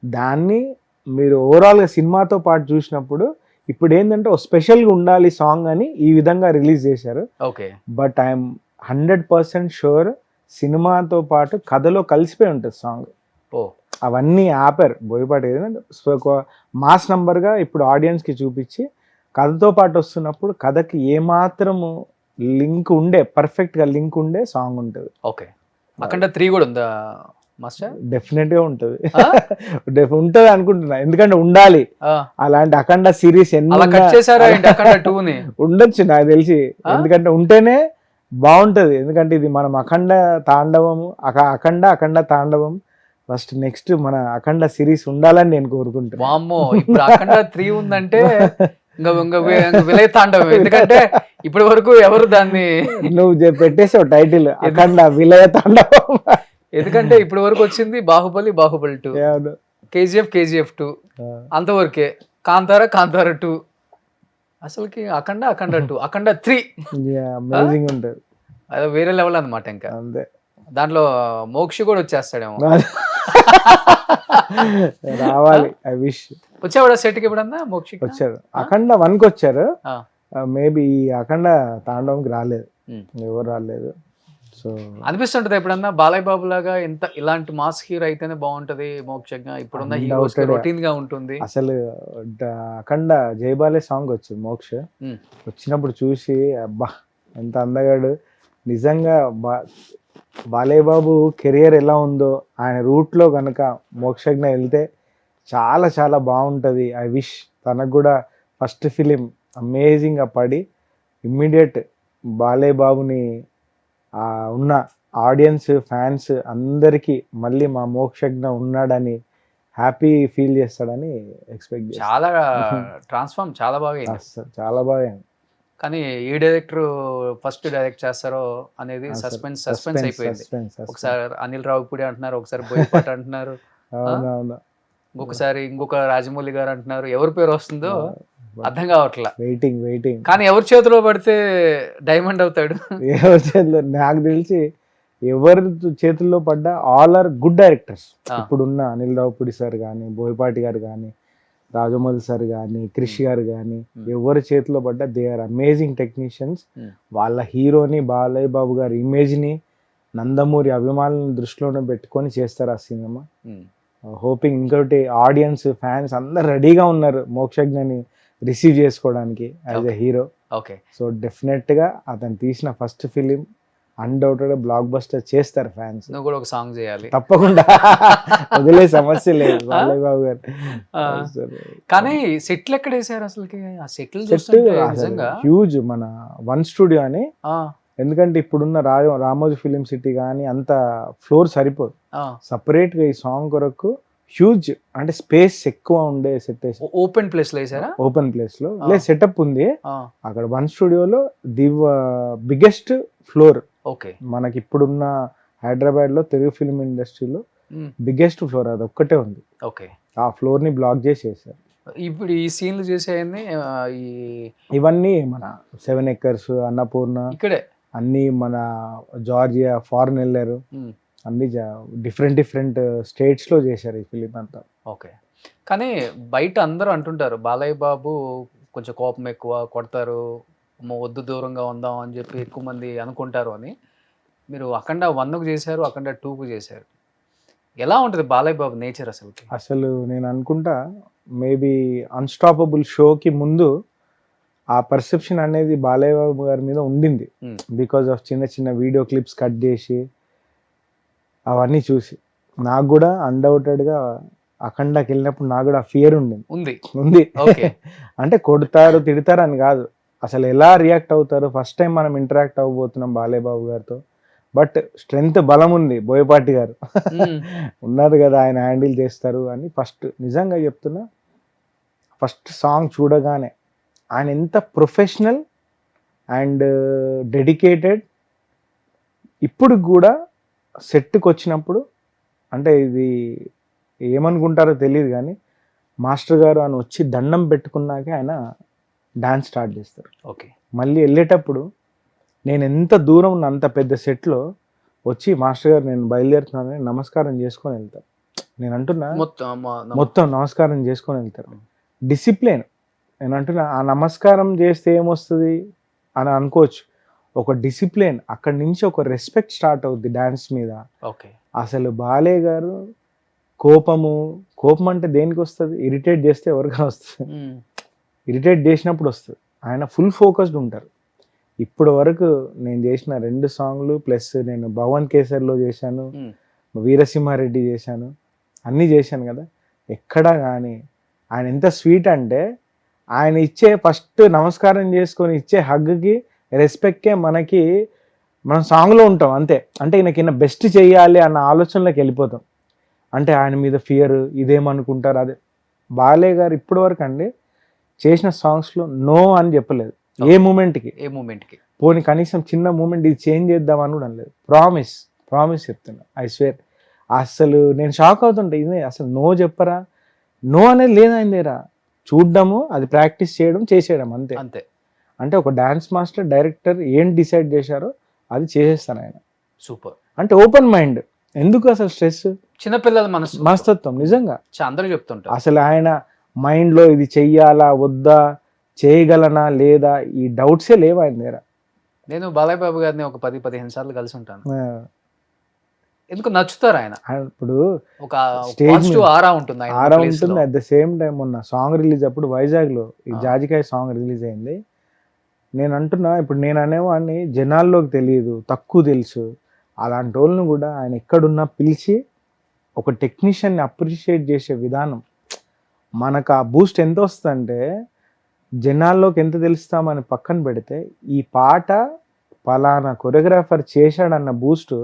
Speaker 3: దాన్ని మీరు ఓవరాల్గా సినిమాతో పాటు చూసినప్పుడు ఇప్పుడు ఏంటంటే ఒక స్పెషల్గా ఉండాలి సాంగ్ అని ఈ విధంగా రిలీజ్ చేశారు.
Speaker 2: ఓకే.
Speaker 3: బట్ ఐఎమ్ 100% షూర్ సినిమాతో పాటు కథలో కలిసిపోయి ఉంటుంది సాంగ్.
Speaker 2: ఓ
Speaker 3: అవన్నీ ఆపారు బోయపాటి. ఏదంటే మాస్ నంబర్గా ఇప్పుడు ఆడియన్స్కి చూపించి కథతో పాటు వస్తున్నప్పుడు కథకి ఏమాత్రము లింక్ ఉండే, పర్ఫెక్ట్గా లింక్ ఉండే సాంగ్ ఉంటుంది.
Speaker 2: ఓకే. అఖండ 3 కూడా ఉందా మాస్టర్?
Speaker 3: డెఫినెట్గా ఉంటుంది. ఉంటుంది అనుకుంటున్నా, ఎందుకంటే ఉండాలి అలాంటి అఖండ సిరీస్
Speaker 2: అలా కట్ చేశారా ఏంటి అఖండ 2 ని?
Speaker 3: ఉండొచ్చు నాకు తెలిసి, ఎందుకంటే ఉంటేనే బాగుంటది. ఎందుకంటే ఇది మనం అఖండ తాండవము, అఖండ తాండవం ఫస్ట్, నెక్స్ట్ మన అఖండ సిరీస్ ఉండాలని నేను కోరుకుంటున్నాను.
Speaker 2: వామ్మో, ఇప్పుడు అఖండ 3 ఉందంటే ఇంకా విలయ తాండవం. ఎందుకంటే ఇప్పటి వరకు ఎవరు దాన్ని
Speaker 3: నువ్వు పెట్టేసావు టైటిల్ అఖండ విలయ తాండవం.
Speaker 2: ఎందుకంటే ఇప్పటి వరకు వచ్చింది బాహుబలి 2, కేజీఎఫ్ 2, అంతవరకే. కాంతార 2, అసలుకి అఖండ 2, అఖండ 3
Speaker 3: అమేజింగ్ ఉంటుంది.
Speaker 2: అదే వేరే లెవెల్ అన్నమాట. ఇంకా
Speaker 3: అంతే,
Speaker 2: దాంట్లో మోక్షి కూడా వచ్చేస్తాడేమో.
Speaker 3: రావాలి. I wish.
Speaker 2: వచ్చావాడా సెట్ కి ఎప్పుడన్నా మోక్షి?
Speaker 3: వచ్చారు, అఖండ 1కి వచ్చారు. మేబీ అఖండ తాండవంకి రాలేదు, ఎవరు రాలేదు. సో
Speaker 2: అనిపిస్తుంటది ఎప్పుడన్నా బాలయ్య బాబు లాగా ఇలాంటి మాస్ హీరో అయితేనే బాగుంటది మోక్షంగా. ఇప్పుడున్న హీరోస్ రొటీన్ గా ఉంటుంది.
Speaker 3: అసలు అఖండ జయబాలే సాంగ్ వచ్చింది మోక్ష, వచ్చినప్పుడు చూసి అబ్బా ఎంత అందగాడు నిజంగా. బాలయ్య బాబు కెరియర్ ఎలా ఉందో ఆయన రూట్లో కనుక మోక్షజ్ఞ వెళ్తే చాలా చాలా బాగుంటుంది. ఐ విష్ తనకు కూడా ఫస్ట్ ఫిలిం అమేజింగ్గా పడి ఇమ్మీడియట్ బాలయ్య బాబుని ఉన్న ఆడియన్స్ ఫ్యాన్స్ అందరికీ మళ్ళీ మా మోక్షజ్ఞ ఉన్నాడని హ్యాపీ ఫీల్ చేస్తాడని ఎక్స్పెక్ట్ చేస్తాను.
Speaker 2: చాలా ట్రాన్స్ఫార్మ్ చాలా బాగా అయింది,
Speaker 3: చాలా బాగా అయింది.
Speaker 2: కానీ ఏ డైరెక్టర్ ఫస్ట్ డైరెక్ట్ చేస్తారో అనేది సస్పెన్స్ అయిపోయింది. ఒకసారి అనిల్ రావుపూడి అంటున్నారు, ఒకసారి బోయపాటి అంటున్నారు, ఇంకొక రాజమౌళి గారు అంటున్నారు. ఎవరి పేరు వస్తుందో అర్థం కావట్లా.
Speaker 3: వెయిటింగ్.
Speaker 2: కానీ ఎవరి చేతిలో పడితే డైమండ్ అవుతాడు.
Speaker 3: ఎవరి చేతిలో నాకు తెలిసి ఎవరి చేతుల్లో పడ్డా ఆల్ ఆర్ గుడ్ డైరెక్టర్స్. ఇప్పుడున్న అనిల్ రావుపూడి సార్ కానీ, బోయపాటి గారు కానీ, రాజమౌళి సార్ కానీ, క్రిష్ గారు కానీ, ఎవరి చేతిలో పడ్డా దే ఆర్ అమేజింగ్ టెక్నీషియన్స్. వాళ్ళ హీరోని బాలయ్య బాబు గారి ఇమేజ్ని, నందమూరి అభిమానులను దృష్టిలోనే పెట్టుకొని చేస్తారు ఆ సినిమా. హోపింగ్ ఇంకోటి ఆడియన్స్ ఫ్యాన్స్ అందరు రెడీగా ఉన్నారు మోక్షజ్ఞని రిసీవ్ చేసుకోవడానికి as a hero.
Speaker 2: Okay.
Speaker 3: So డెఫినెట్గా అతను తీసిన first film undoubted block buster చేస్తారు ఫ్యాన్స్.
Speaker 2: నువ్వు కూడా ఒక సాంగ్ చేయాలి
Speaker 3: తప్పకుండా, వదిలే సమస్య లేదు బాలయ్య బాబు గారు.
Speaker 2: కానీ సెట్లు ఎక్కడ వేసారు అసలుకి? ఆ సెట్లు
Speaker 3: హ్యూజ్, మన 1 స్టూడియో అని. ఎందుకంటే ఇప్పుడున్న రామోజీ ఫిలిం సిటీ కానీ అంత ఫ్లోర్ సరిపోదు. సపరేట్ గా ఈ సాంగ్ కొరకు హ్యూజ్, అంటే స్పేస్ ఎక్కువ ఉండే సెట్.
Speaker 2: ఓపెన్ ప్లేస్ లో వేసారా?
Speaker 3: ఓపెన్ ప్లేస్ లో సెటప్ ఉంది అక్కడ 1 స్టూడియోలో. The biggest floor.
Speaker 2: ఓకే.
Speaker 3: మనకి ఇప్పుడున్న హైదరాబాద్ లో తెలుగు ఫిల్మ్ ఇండస్ట్రీలో బిగ్గెస్ట్ ఫ్లోర్ అది ఒక్కటే ఉంది.
Speaker 2: ఓకే.
Speaker 3: ఆ ఫ్లోర్ ని బ్లాక్ చేసేసారు.
Speaker 2: ఇప్పుడు ఈ సీన్లు చేసేయన్ని
Speaker 3: ఇవన్నీ మన 7 acres, అన్నపూర్ణ, ఇక్కడే అన్ని మన జార్జియా, ఫారెన్ వెళ్ళారు, అన్ని డిఫరెంట్ స్టేట్స్ లో చేశారు ఈ ఫిలిం అంతా.
Speaker 2: ఓకే. కానీ బయట అందరూ అంటుంటారు బాలయ్య బాబు కొంచెం కోపం ఎక్కువ, కొడతారు, వద్దు దూరంగా ఉందాం అని చెప్పి ఎక్కువ మంది అనుకుంటారు అని. మీరు అఖండ 1కు చేశారు, అఖండ 2కు చేశారు. ఎలా ఉంటుంది బాలయ్య బాబు నేచర్ అసలు?
Speaker 3: అసలు నేను అనుకుంటా మేబీ అన్స్టాపబుల్ షోకి ముందు ఆ పర్సెప్షన్ అనేది బాలయ్య బాబు గారి మీద ఉండింది. బికాజ్ ఆఫ్ చిన్న వీడియో క్లిప్స్ కట్ చేసి అవన్నీ చూసి నాకు కూడా అన్డౌటెడ్గా అఖండకి వెళ్ళినప్పుడు నాకు కూడా ఫియర్ ఉంది. అంటే కొడతారు, తిడతారు అని కాదు, అసలు ఎలా రియాక్ట్ అవుతారు. ఫస్ట్ టైం మనం ఇంటరాక్ట్ అవ్వబోతున్నాం బాలయ్య బాబు గారితో. బట్ స్ట్రెంగ్త్, బలం ఉంది బోయపాటి గారు ఉన్నారు కదా, ఆయన హ్యాండిల్ చేస్తారు అని. ఫస్ట్ నిజంగా చెప్తున్నా, ఫస్ట్ సాంగ్ చూడగానే ఆయన ఎంత ప్రొఫెషనల్ అండ్ డెడికేటెడ్. ఇప్పుడు కూడా సెట్కి వచ్చినప్పుడు అంటే ఇది ఏమనుకుంటారో తెలియదు కానీ మాస్టర్ గారు అని వచ్చి దండం పెట్టుకున్నాకే ఆయన డాన్స్ స్టార్ట్ చేస్తారు.
Speaker 2: ఓకే.
Speaker 3: మళ్ళీ వెళ్ళేటప్పుడు నేను ఎంత దూరం ఉన్న అంత పెద్ద సెట్లో వచ్చి మాస్టర్ గారు నేను బయలుదేరుతున్నానని నమస్కారం చేసుకొని వెళ్తారు. నేను అంటున్నా మొత్తం నమస్కారం చేసుకొని వెళ్తారు. డిసిప్లిన్. నేను అంటున్నా ఆ నమస్కారం చేస్తే ఏమొస్తుంది అని అనుకోవచ్చు. ఒక డిసిప్లిన్, అక్కడి నుంచి ఒక రెస్పెక్ట్ స్టార్ట్ అవుద్ది డాన్స్ మీద.
Speaker 2: ఓకే.
Speaker 3: అసలు బాలే గారు కోపం అంటే దేనికి వస్తుంది? ఇరిటేట్ చేస్తే ఎవరికైనా వస్తుంది. ఇరిటేట్ చేసినప్పుడు వస్తుంది. ఆయన ఫుల్ ఫోకస్డ్ ఉంటారు. ఇప్పుడు వరకు నేను చేసిన 2 సాంగ్లు ప్లస్ నేను భవన్ కేసర్లో చేశాను, వీరసింహారెడ్డి చేశాను, అన్నీ చేశాను కదా. ఎక్కడా కానీ ఆయన ఎంత స్వీట్ అంటే ఆయన ఇచ్చే ఫస్ట్ నమస్కారం చేసుకొని ఇచ్చే హగ్కి రెస్పెక్ట్కే మనం సాంగ్లో ఉంటాం అంతే. అంటే ఈయన బెస్ట్ చేయాలి అన్న ఆలోచనలోకి వెళ్ళిపోతాం. అంటే ఆయన మీద ఫియర్, ఇదేమనుకుంటారు అదే. బాలే గారు ఇప్పటి వరకు అండి చేసిన సాంగ్స్లో నో అని చెప్పలేదు. ఏ మూమెంట్కి పోనీ కనీసం చిన్న మూమెంట్ ఇది చేంజ్ చేద్దామని కూడా అనలేదు. ప్రామిస్ చెప్తున్నా, ఐ స్వేర్. అసలు నేను షాక్ అవుతుంటా, ఇదే అసలు నో చెప్పరా? నో అనేది లేదాయిందేరా. చూడ్డము, అది ప్రాక్టీస్ చేయడం, చేసేయడం అంతే. అంటే ఒక డాన్స్ మాస్టర్, డైరెక్టర్ ఏం డిసైడ్ చేశారో అది చేసేస్తాను ఆయన.
Speaker 2: సూపర్.
Speaker 3: అంటే ఓపెన్ మైండ్. ఎందుకు అసలు స్ట్రెస్?
Speaker 2: చిన్నపిల్లల
Speaker 3: మనస్తత్వం నిజంగా
Speaker 2: అందరూ చెప్తుంటారు.
Speaker 3: అసలు ఆయన మైండ్లో ఇది చెయ్యాలా వద్దా, చేయగలనా లేదా, ఈ డౌట్సే లేవు ఆయన దగ్గర.
Speaker 2: నేను బాలయ్య బాబు గారిని ఒక 10-15 సార్లు కలిసి ఉంటాను. ఎందుకు నచ్చుతారు ఆయన.
Speaker 3: ఇప్పుడు
Speaker 2: ఒక పాజిటివ్ ఆరా ఉంటుంది.
Speaker 3: అట్ ద సేమ్ టైం మొన్న సాంగ్ రిలీజ్ అప్పుడు వైజాగ్లో ఈ జాజికాయ సాంగ్ రిలీజ్ అయింది. నేను అంటున్నా, ఇప్పుడు నేను అనేవాడిని జనాల్లోకి తెలియదు, తక్కువ తెలుసు, అలాంటి వాళ్ళని కూడా ఆయన ఎక్కడున్నా పిలిచి ఒక టెక్నీషియన్ని అప్రిషియేట్ చేసే విధానం. మనకు ఆ బూస్ట్ ఎంత వస్తుందంటే, జనాల్లోకి ఎంత తెలుస్తామని పక్కన పెడితే ఈ పాట పలానా కొరియోగ్రాఫర్ చేశాడన్న బూస్ట్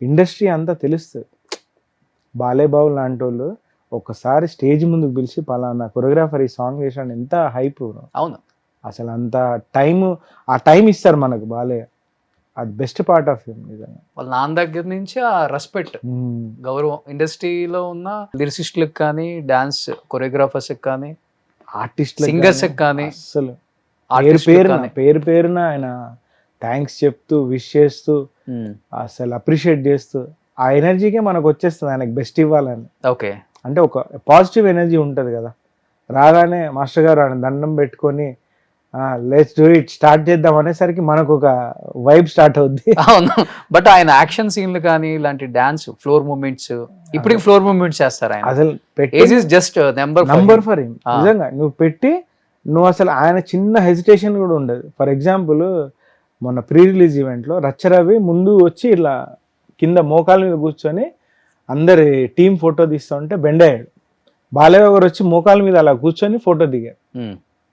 Speaker 3: ఇండస్ట్రీ అంతా తెలుస్తుంది. బాలేబాబు లాంటి వాళ్ళు ఒకసారి స్టేజ్ ముందుకు పిలిచి పలానా కొరియోగ్రాఫర్ ఈ సాంగ్ చేశాడు, ఎంత హైప్.
Speaker 2: అవును,
Speaker 3: అసలు అంత ఆ టైం ఇస్తారు మనకు బాలయ్య. అది బెస్ట్ పార్ట్ ఆఫ్ హిమ్ నిజంగా.
Speaker 2: వాళ్ళ నాన్న దగ్గర నుంచి ఆ రెస్పెక్ట్, గౌరవం ఇండస్ట్రీలో ఉన్న లిరిసిస్టులకు కానీ, డాన్స్ కొరియోగ్రాఫర్స్ కానీ,
Speaker 3: ఆర్టిస్ట్
Speaker 2: సింగర్స్ కానీ,
Speaker 3: అసలు పేరు పేరున ఆయన థ్యాంక్స్ చెప్తూ, విష్ చేస్తూ, అసలు అప్రిషియేట్ చేస్తూ, ఆ ఎనర్జీకే మనకు వచ్చేస్తుంది ఆయనకు బెస్ట్ ఇవ్వాలని.
Speaker 2: ఓకే.
Speaker 3: అంటే ఒక పాజిటివ్ ఎనర్జీ ఉంటుంది కదా. రాగానే మాస్టర్ గారు ఆయన దండం పెట్టుకొని లెట్స్ డూ ఇట్ స్టార్ట్ చేద్దాం అనేసరికి మనకు ఒక వైబ్ స్టార్ట్ అవుద్ది.
Speaker 2: అవును. బట్ ఆయన యాక్షన్ సీన్లు కానీ ఇలాంటి డాన్స్ ఫ్లోర్ మూమెంట్స్, ఇప్పటికి ఫ్లోర్ మూమెంట్స్ చేస్తారు ఆయన.
Speaker 3: అసలు
Speaker 2: జస్ట్
Speaker 3: నంబర్ ఫర్ హిమ్. నిజంగా నువ్వు అసలు ఆయన చిన్న హెసిటేషన్ కూడా ఉండదు. ఫర్ ఎగ్జాంపుల్ మొన్న ప్రీ రిలీజ్ ఈవెంట్లో రచ్చరవి ముందు వచ్చి ఇలా కింద మోకాల మీద కూర్చొని అందరి టీం ఫోటో తీస్తూ ఉంటే బెండ్ అయ్యాడు. బాలయ్య గారు వచ్చి మోకాల మీద అలా కూర్చొని ఫోటో దిగారు.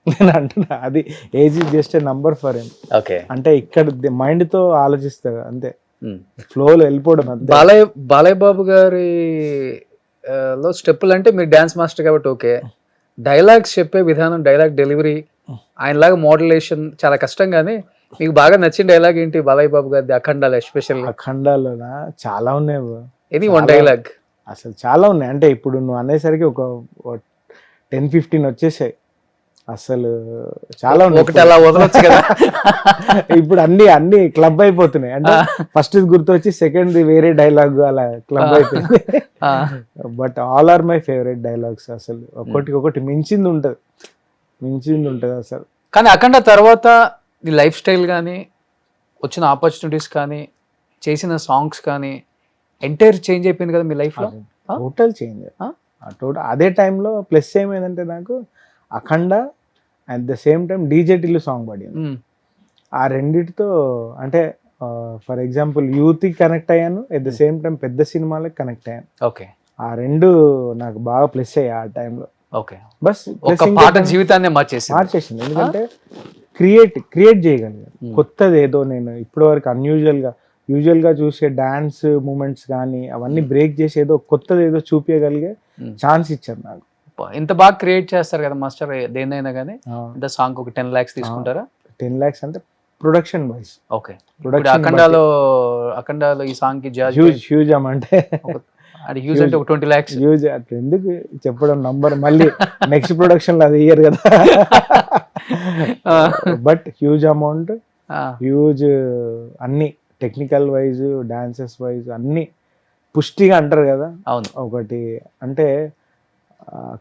Speaker 3: నేను అంటున్నా, అది age is just a number for him.
Speaker 2: Okay.
Speaker 3: అంటే ఇక్కడ మైండ్ తో ఆలోచిస్తారు అంతే, ఫ్లోలో వెళ్ళిపోవడం అంతే.
Speaker 2: బాలయ్య బాబు గారి లో స్టెప్పులు అంటే మీరు డాన్స్ మాస్టర్ కాబట్టి ఓకే. డైలాగ్స్ చెప్పే విధానం, డైలాగ్ డెలివరీ, ఆయనలాగా మోడ్యులేషన్ చాలా కష్టం. కానీ మీకు బాగా నచ్చిన డైలాగ్ ఏంటి బాలయ్య బాబు గారిది అఖండాలో? ఎస్పెషల్
Speaker 3: అఖండాలోనా చాలా ఉన్నాయి.
Speaker 2: ఇది వన్ డైలాగ్
Speaker 3: అసలు చాలా ఉన్నాయి. అంటే ఇప్పుడు నువ్వు అనేసరికి ఒక 10-15 వచ్చేసాయి. అసలు చాలా ఉన్నాయి.
Speaker 2: ఒకటి అలా వదలొచ్చు కదా.
Speaker 3: ఇప్పుడు అన్ని క్లబ్ అయిపోతున్నాయి. అంటే ఫస్ట్ గుర్తు వచ్చి సెకండ్ వేరే డైలాగ్ అలా క్లబ్ అయిపోయింది. But all are my favourite dialogues. అసలు ఒకటి మించింది ఉంటుంది అసలు.
Speaker 2: కానీ అఖండ తర్వాత నీ లైఫ్ స్టైల్ కానీ, వచ్చిన ఆపర్చునిటీస్ కానీ, చేసిన సాంగ్స్ కానీ ఎంటైర్ చేంజ్ అయిపోయింది కదా మీ లైఫ్లో.
Speaker 3: Total change. అదే టైంలో ప్లస్ ఏమైందంటే నాకు Akhanda at the same time DJ Tillu song పడింది. ఆ రెండిటితో అంటే ఫర్ ఎగ్జాంపుల్ యూత్కి కనెక్ట్ అయ్యాను, అట్ ద సేమ్ టైం పెద్ద సినిమాలకు కనెక్ట్ అయ్యాను.
Speaker 2: ఓకే.
Speaker 3: ఆ రెండు నాకు బాగా ప్లస్ అయ్యాయి ఆ టైంలో.
Speaker 2: ఓకే.
Speaker 3: బస్
Speaker 2: ఒక పాట జీవితాన్ని మార్చేసింది.
Speaker 3: ఎందుకంటే క్రియేట్ చేయగలిగాను కొత్తది ఏదో. నేను ఇప్పటి వరకు యూజువల్గా చూసే డాన్స్ మూమెంట్స్ కానీ అవన్నీ బ్రేక్ చేసి ఏదో కొత్తది ఏదో చూపించగలిగే ఛాన్స్ ఇచ్చారు నాకు.
Speaker 2: ఇంత బాగా క్రియేట్ చేస్తారు కదా మాస్టర్, దేనైనా కానీ. ఇంత సాంగ్ ఒక 10 lakhs తీసుకుంటారా?
Speaker 3: 10 lakhs అంటే ప్రొడక్షన్ వైస్.
Speaker 2: ఓకే. అఖండాలో ఈ సాంగ్ కి
Speaker 3: హ్యూజ్ అమౌంట్.
Speaker 2: అది హ్యూజ్ అంటే ఒక 20 lakhs.
Speaker 3: యూజ్ అట్లా ఎందుకు చెప్పడం నంబర్ మళ్ళీ నెక్స్ట్ ప్రొడక్షన్ లో అది ఇయ్యరు కదా. బట్ హ్యూజ్ అమౌంట్, హ్యూజ్ అన్ని టెక్నికల్ వైజ్, డాన్సెస్ వైజ్ అన్ని పుష్టిగా అంటారు కదా.
Speaker 2: అవును.
Speaker 3: ఒకటి అంటే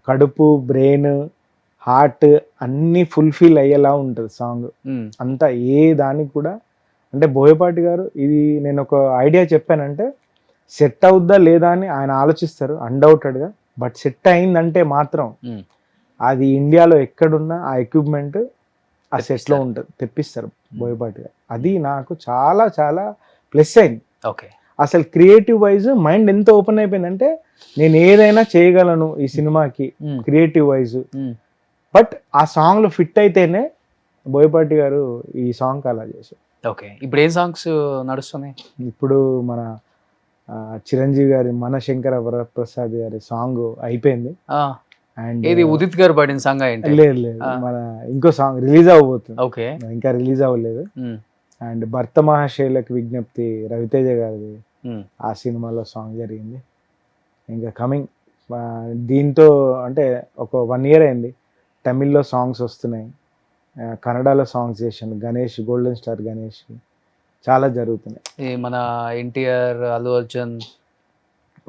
Speaker 3: కడుపు, బ్రెయిన్, హార్ట్ అన్ని ఫుల్ఫిల్ అయ్యేలా ఉంటుంది సాంగ్ అంతా. ఏ దానికి కూడా అంటే బోయపాటి గారు ఇది నేను ఒక ఐడియా చెప్పానంటే సెట్ అవుద్దా లేదా అని ఆయన ఆలోచిస్తారు అన్డౌటెడ్గా. బట్ సెట్ అయిందంటే మాత్రం అది ఇండియాలో ఎక్కడున్నా ఆ ఎక్విప్మెంట్ ఆ సెట్లో ఉంటుంది, తెప్పిస్తారు బోయపాటి గారు. అది నాకు చాలా చాలా ప్లస్ అయింది.
Speaker 2: ఓకే.
Speaker 3: అసలు క్రియేటివ్ వైజ్ మైండ్ ఎంత ఓపెన్ అయిపోయిందంటే నేను ఏదైనా చేయగలను ఈ సినిమాకి క్రియేటివ్ వైజ్. బట్ ఆ సాంగ్ లో ఫిట్ అయితేనే బోయపాటి గారు ఈ సాంగ్ అలా చేశారు.
Speaker 2: ఓకే. ఇప్పుడు ఏం సాంగ్స్ నడుస్తున్నాయి?
Speaker 3: ఇప్పుడు మన చిరంజీవి గారి మన శంకర వరప్రసాద్ గారి సాంగ్ అయిపోయింది. అండ్
Speaker 2: ఏది ఉదిత్ గారు పాడిన సాంగ్ ఏంటి?
Speaker 3: లేదు లేదు, మన ఇంకో సాంగ్ రిలీజ్ అవ్వబోతుంది.
Speaker 2: ఓకే.
Speaker 3: ఇంకా రిలీజ్ అవ్వలేదు. అండ్ భర్త మహాశైలకు విజ్ఞప్తి రవితేజ గారిది ఆ సినిమాలో సాంగ్ జరిగింది. ఇంకా కమింగ్ దీంతో అంటే ఒక 1 year అయింది. తమిళ్లో సాంగ్స్ వస్తున్నాయి, కన్నడలో సాంగ్స్ చేశాను. గణేష్, గోల్డెన్ స్టార్ గణేష్ చాలా జరుగుతున్నాయి.
Speaker 2: మన ఎన్టీఆర్, అల్లు అర్జున్,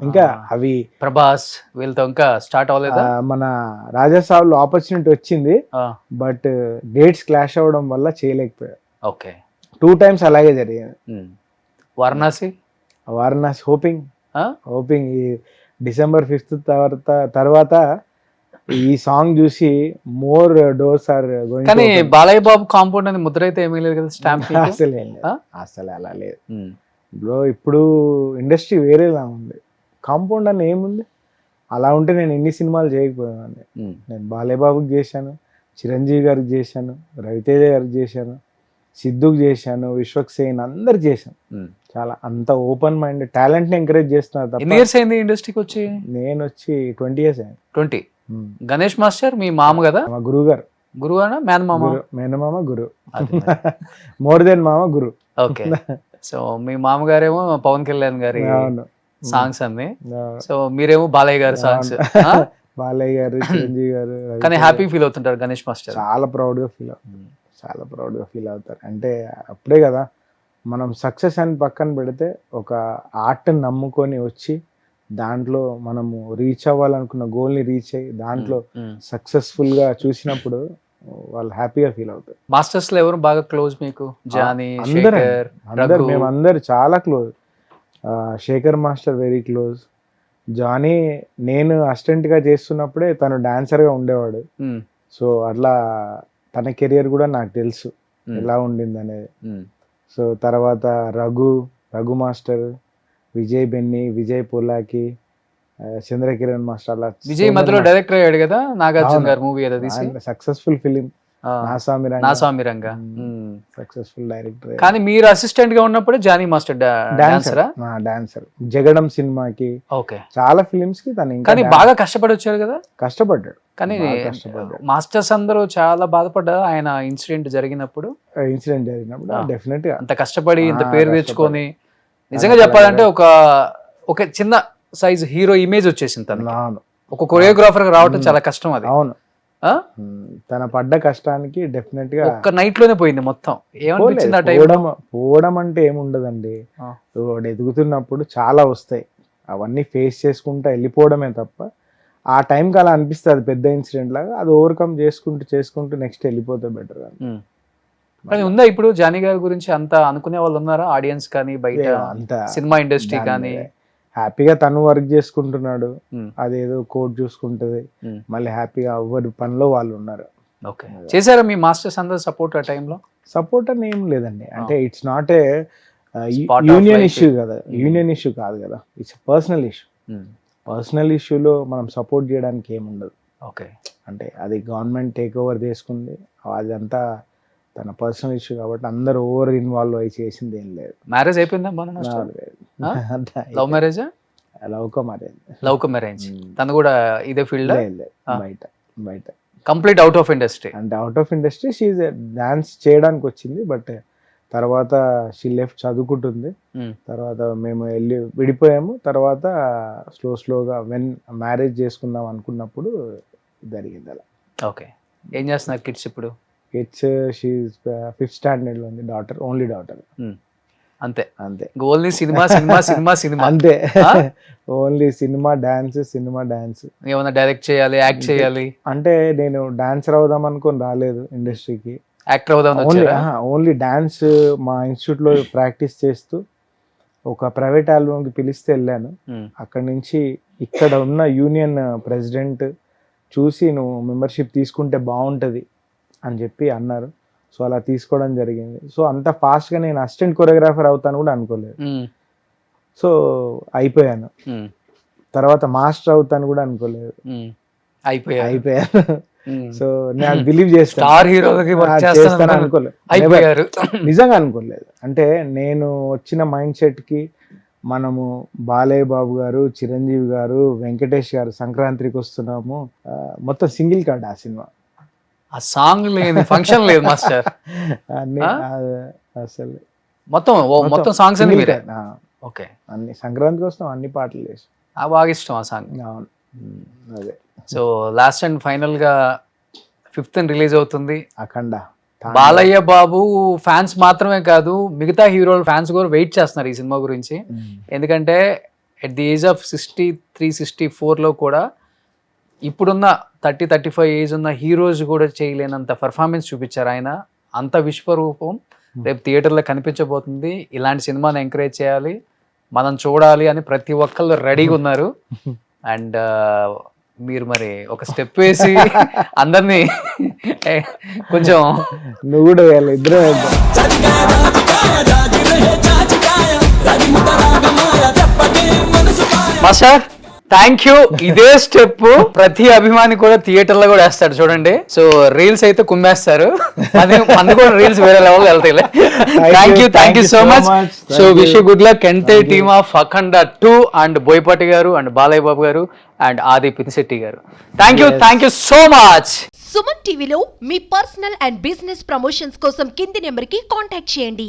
Speaker 3: ఇంకా అవి
Speaker 2: ప్రభాస్ వీళ్ళతో ఇంకా స్టార్ట్ అవ్వలేదా?
Speaker 3: మన రాజాసాబ్లో ఆపర్చునిటీ వచ్చింది, బట్ డేట్స్ క్లాష్ అవ్వడం వల్ల చేయలేకపోయారు.
Speaker 2: ఓకే.
Speaker 3: 2 times అలాగే జరిగింది.
Speaker 2: వారణాసి
Speaker 3: హోపింగ్ ఈ December 5th తర్వాత ఈ సాంగ్ చూసి మోర్ డోర్స్ ఆర్ గోయింగ్.
Speaker 2: కానీ బాలయ్య బాబు కాంపౌండ్ అని ముద్ర అయితే ఏమీ లేదు కదా, స్టాంప్.
Speaker 3: అసలు అలా లేదు బ్రో. ఇప్పుడు ఇండస్ట్రీ వేరేలా ఉంది. కాంపౌండ్ అని ఏముంది? అలా ఉంటే నేను ఎన్ని సినిమాలు చేయకపోయాను. నేను బాలయ్య బాబుకి చేశాను, చిరంజీవి గారికి చేశాను, రవితేజ గారికి చేశాను, సిద్ధుకి చేశాను, విశ్వక్ సేన్ అందరికి చేశాను. చాలా అంత ఓపెన్ మైండ్ టాలెంట్ ని ఎంకరేజ్ చేస్తున్నారు.
Speaker 2: ఎన్ని ఇయర్స్ అయింది ఇండస్ట్రీకి వచ్చి?
Speaker 3: నేను వచ్చి 20 years అయింది.
Speaker 2: 20. గణేష్ మాస్టర్ మీ మామ కదా?
Speaker 3: మా గురువు గారు.
Speaker 2: గురువు
Speaker 3: మేనమామ గురు, మోర్ దెన్ మామ గురు.
Speaker 2: ఓకే. సో మీ మామగారేమో పవన్ కళ్యాణ్ గారి సాంగ్స్ అన్ని, సో మీరేమో బాలయ్య గారి సాంగ్స్.
Speaker 3: బాలయ్య గారు, చిరంజీవి గారు.
Speaker 2: కానీ హ్యాపీ ఫీల్ అవుతుంటారు గణేష్ మాస్టర్?
Speaker 3: చాలా ప్రౌడ్ గా ఫీల్ అవుతారు. అంటే అప్పుడే కదా మనం సక్సెస్ అని పక్కన పెడితే ఒక ఆర్ట్ని నమ్ముకొని వచ్చి దాంట్లో మనము రీచ్ అవ్వాలనుకున్న గోల్ని రీచ్ అయ్యి దాంట్లో సక్సెస్ఫుల్ గా చూసినప్పుడు వాళ్ళు హ్యాపీగా ఫీల్ అవుతారు.
Speaker 2: మాస్టర్స్ లో ఎవరు బాగా క్లోజ్ మీకు? జానీ,
Speaker 3: అందరు మేమందరు చాలా close. Shekhar master very close. Johnny నేను అసిస్టెంట్ గా చేస్తున్నప్పుడే తను డాన్సర్ గా ఉండేవాడు. సో అట్లా తన కెరియర్ కూడా నాకు తెలుసు ఎలా ఉండింది అనేది. సో తర్వాత Raghu master, Vijay Benny, Vijay Polaki, Chandrakiran master. అలా
Speaker 2: విజయ్ మధ్యలో డైరెక్టర్ అయ్యాడు కదా నాగార్జున గారు మూవీ ఏదో తీసి.
Speaker 3: Successful film
Speaker 2: Naa Saami Ranga,
Speaker 3: successful director.
Speaker 2: కానీ మీరు అసిస్టెంట్ గా ఉన్నప్పుడు జానీ మాస్టర్ డాన్సర్.
Speaker 3: జగడం సినిమాకి,
Speaker 2: ఓకే,
Speaker 3: చాలా ఫిలిమ్స్ కి తను.
Speaker 2: కానీ బాగా కష్టపడి వచ్చారు కదా?
Speaker 3: కష్టపడ్డాడు.
Speaker 2: కానీ మాస్టర్స్ అందరూ చాలా బాధపడ్డారు ఆయన ఇన్సిడెంట్ జరిగినప్పుడు.
Speaker 3: డెఫినెట్ గా
Speaker 2: అంత కష్టపడి ఇంత పేరు తెచ్చుకొని, నిజంగా చెప్పాలంటే ఒక చిన్న సైజ్ హీరో ఇమేజ్ వచ్చేసింది తనకి. ఒక కొరియోగ్రాఫర్ రావటం చాలా కష్టం అది.
Speaker 3: అవును, తన పడ్డ కష్టానికి డెఫినెట్ గా
Speaker 2: ఒక్క నైట్ లోనే పోయింది మొత్తం. ఏమనిపించింది ఆ టైంలో?
Speaker 3: పోవడం అంటే ఏముండదండి, వాడు ఎదుగుతున్నప్పుడు చాలా వస్తాయి, అవన్నీ ఫేస్ చేసుకుంటా వెళ్ళిపోవడమే తప్ప ఆ టైంకి అలా అనిపిస్తుంది పెద్ద ఇన్సిడెంట్ లాగా. అది ఓవర్కమ్ చేసుకుంటూ నెక్స్ట్ వెళ్ళిపోతే బెటర్.
Speaker 2: కానీ ఉందా ఇప్పుడు జానీ గారి గురించి అంత అనుకునే వాళ్ళు ఉన్నారా? ఆడియన్స్ కానీ బయట
Speaker 3: అంత
Speaker 2: సినిమా ఇండస్ట్రీ కానీ?
Speaker 3: హ్యాపీగా తను వర్క్ చేసుకుంటున్నాడు, అదేదో కోడ్ చూసుకుంటది, మళ్ళీ హ్యాపీగా ఎవరి పనిలో వాళ్ళు ఉన్నారు.
Speaker 2: ఓకే, చేశారా మీ మాస్టర్స్ అందరూ సపోర్ట్ ఆ టైంలో?
Speaker 3: సపోర్ట్ అని ఏం లేదండి, అంటే it's not A union issue కదా, యూనియన్ ఇష్యూ కాదు కదా, ఇట్స్ పర్సనల్ ఇష్యూ. పర్సనల్ ఇష్యూలో మనం సపోర్ట్ చేయడానికి ఏముండదు.
Speaker 2: ఓకే,
Speaker 3: అంటే అది గవర్నమెంట్ టేక్ ఓవర్ చేసుకుంది, అదంతా తన పర్సనల్ ఇష్యూ కాబట్టి అందరు ఓవర్ ఇన్వాల్వ్ అయ్యి చేసింది ఏం లేదు.
Speaker 2: మ్యారేజ్ అయిపోయిందా? Love marriage? Love come marriage. తను కూడా ఇదే ఫీల్డ్?
Speaker 3: బయట
Speaker 2: కంప్లీట్ అవుట్ ఆఫ్ ఇండస్ట్రీ.
Speaker 3: అంటే out of industry she dance చేయడానికి వచ్చింది, బట్ తర్వాత షీ లెఫ్ట్ చదువుకుంటుంది.
Speaker 2: ఉమ్,
Speaker 3: తర్వాత మేము వెళ్ళి విడిపోయాము. తర్వాత స్లోగా మ్యారేజ్ చేసుకుందాం అనుకున్నప్పుడు జరిగింది అలా.
Speaker 2: ఓకే. ఏం చేస్తున్నారు కిడ్స్ ఇప్పుడు?
Speaker 3: కిడ్స్ షీ 5th స్టాండర్డ్లో ఉంది, ఓన్లీ డాటర్.
Speaker 2: అంతే,
Speaker 3: అంతే
Speaker 2: only cinema cinema cinema cinema.
Speaker 3: అంతే,
Speaker 2: ఆ?
Speaker 3: Only cinema dance.
Speaker 2: ఏమన్నా డైరెక్ట్ చేయాలి, యాక్ట్ చేయాలి?
Speaker 3: అంటే నేను డాన్సర్ అవుదాం అనుకొని రాలేదు ఇండస్ట్రీకి.
Speaker 2: యాక్టర్ అవుదాం
Speaker 3: ఓన్లీ డాన్స్ మా ఇన్స్టిట్యూట్లో ప్రాక్టీస్ చేస్తూ ఒక ప్రైవేట్ ఆల్బమ్కి పిలిస్తే వెళ్ళాను. అక్కడి నుంచి ఇక్కడ ఉన్న యూనియన్ ప్రెసిడెంట్ చూసి నువ్వు మెంబర్షిప్ తీసుకుంటే బాగుంటుంది అని చెప్పి అన్నారు. సో అలా తీసుకోవడం జరిగింది. సో అంత ఫాస్ట్గా నేను అసిస్టెంట్ కొరియోగ్రాఫర్ అవుతాను కూడా అనుకోలేదు. సో అయిపోయాను. తర్వాత మాస్టర్ అవుతాను కూడా అనుకోలేదు. అయిపోయాను. సో నేను బిలీవ్ చేస్తాను,
Speaker 2: స్టార్ హీరోలకి
Speaker 3: చేస్తాను అనుకోలేదు,
Speaker 2: అయిపోయారు.
Speaker 3: నిజంగా అనుకోలేదు. అంటే నేను వచ్చిన మైండ్ సెట్కి మనము బాలయ్య బాబు గారు, చిరంజీవి గారు, వెంకటేష్ గారు సంక్రాంతికి వస్తున్నాము, మొత్తం సింగిల్ కార్డ్ ఆ సినిమా.
Speaker 2: ఆ సాంగ్ లేదు, ఫంక్షన్ లేదు మాస్టర్,
Speaker 3: అన్ని అసలు
Speaker 2: మొత్తం సాంగ్స్ అన్ని మీరే. ఓకే.
Speaker 3: అన్ని సంక్రాంతికి వస్తాం, అన్ని పాటలు చేసి
Speaker 2: బాగా ఇష్టం ఆ సాంగ్.
Speaker 3: అవును, అదే.
Speaker 2: సో లాస్ట్ అండ్ ఫైనల్ గా 5th రిలీజ్ అవుతుంది
Speaker 3: అఖండ.
Speaker 2: బాలయ్య బాబు ఫ్యాన్స్ మాత్రమే కాదు, మిగతా హీరోల ఫ్యాన్స్ కూడా వెయిట్ చేస్తున్నారు ఈ సినిమా గురించి. ఎందుకంటే ఎట్ ది ఏజ్ ఆఫ్ 63-64లో కూడా ఇప్పుడున్న 30-35 ఏజ్ ఉన్న హీరోస్ కూడా చేయలేనంత పర్ఫార్మెన్స్ చూపించారు ఆయన. అంత విశ్వరూపం రేపు థియేటర్లో కనిపించబోతుంది. ఇలాంటి సినిమాని ఎంకరేజ్ చేయాలి, మనం చూడాలి అని ప్రతి ఒక్కళ్ళు రెడీగా ఉన్నారు. అండ్ మీరు మరి ఒక స్టెప్ వేసి అందరినీ కొంచెం
Speaker 3: నువ్వు కూడా ఇద్దరు
Speaker 2: మాస్టర్ థ్యాంక్ యూ. ఇదే స్టెప్ ప్రతి అభిమాని కూడా థియేటర్ లో కూడా వేస్తాడు చూడండి. సో రీల్స్ అయితే కుమ్మేస్తారు, మంది కూడా రీల్స్ వేరే లెవెల్ వెళ్తాయి. Thank you so much. So wish you good luck entire team of Akhanda 2 and Boyapati గారు అండ్ బాలయ్య బాబు గారు అండ్ ఆది పినిశెట్టి గారు. Thank you so much.
Speaker 4: Suman టీవీలో మీ పర్సనల్ అండ్ బిజినెస్ ప్రమోషన్స్ కోసం కింది నెంబర్కి కాంటాక్ట్ చేయండి.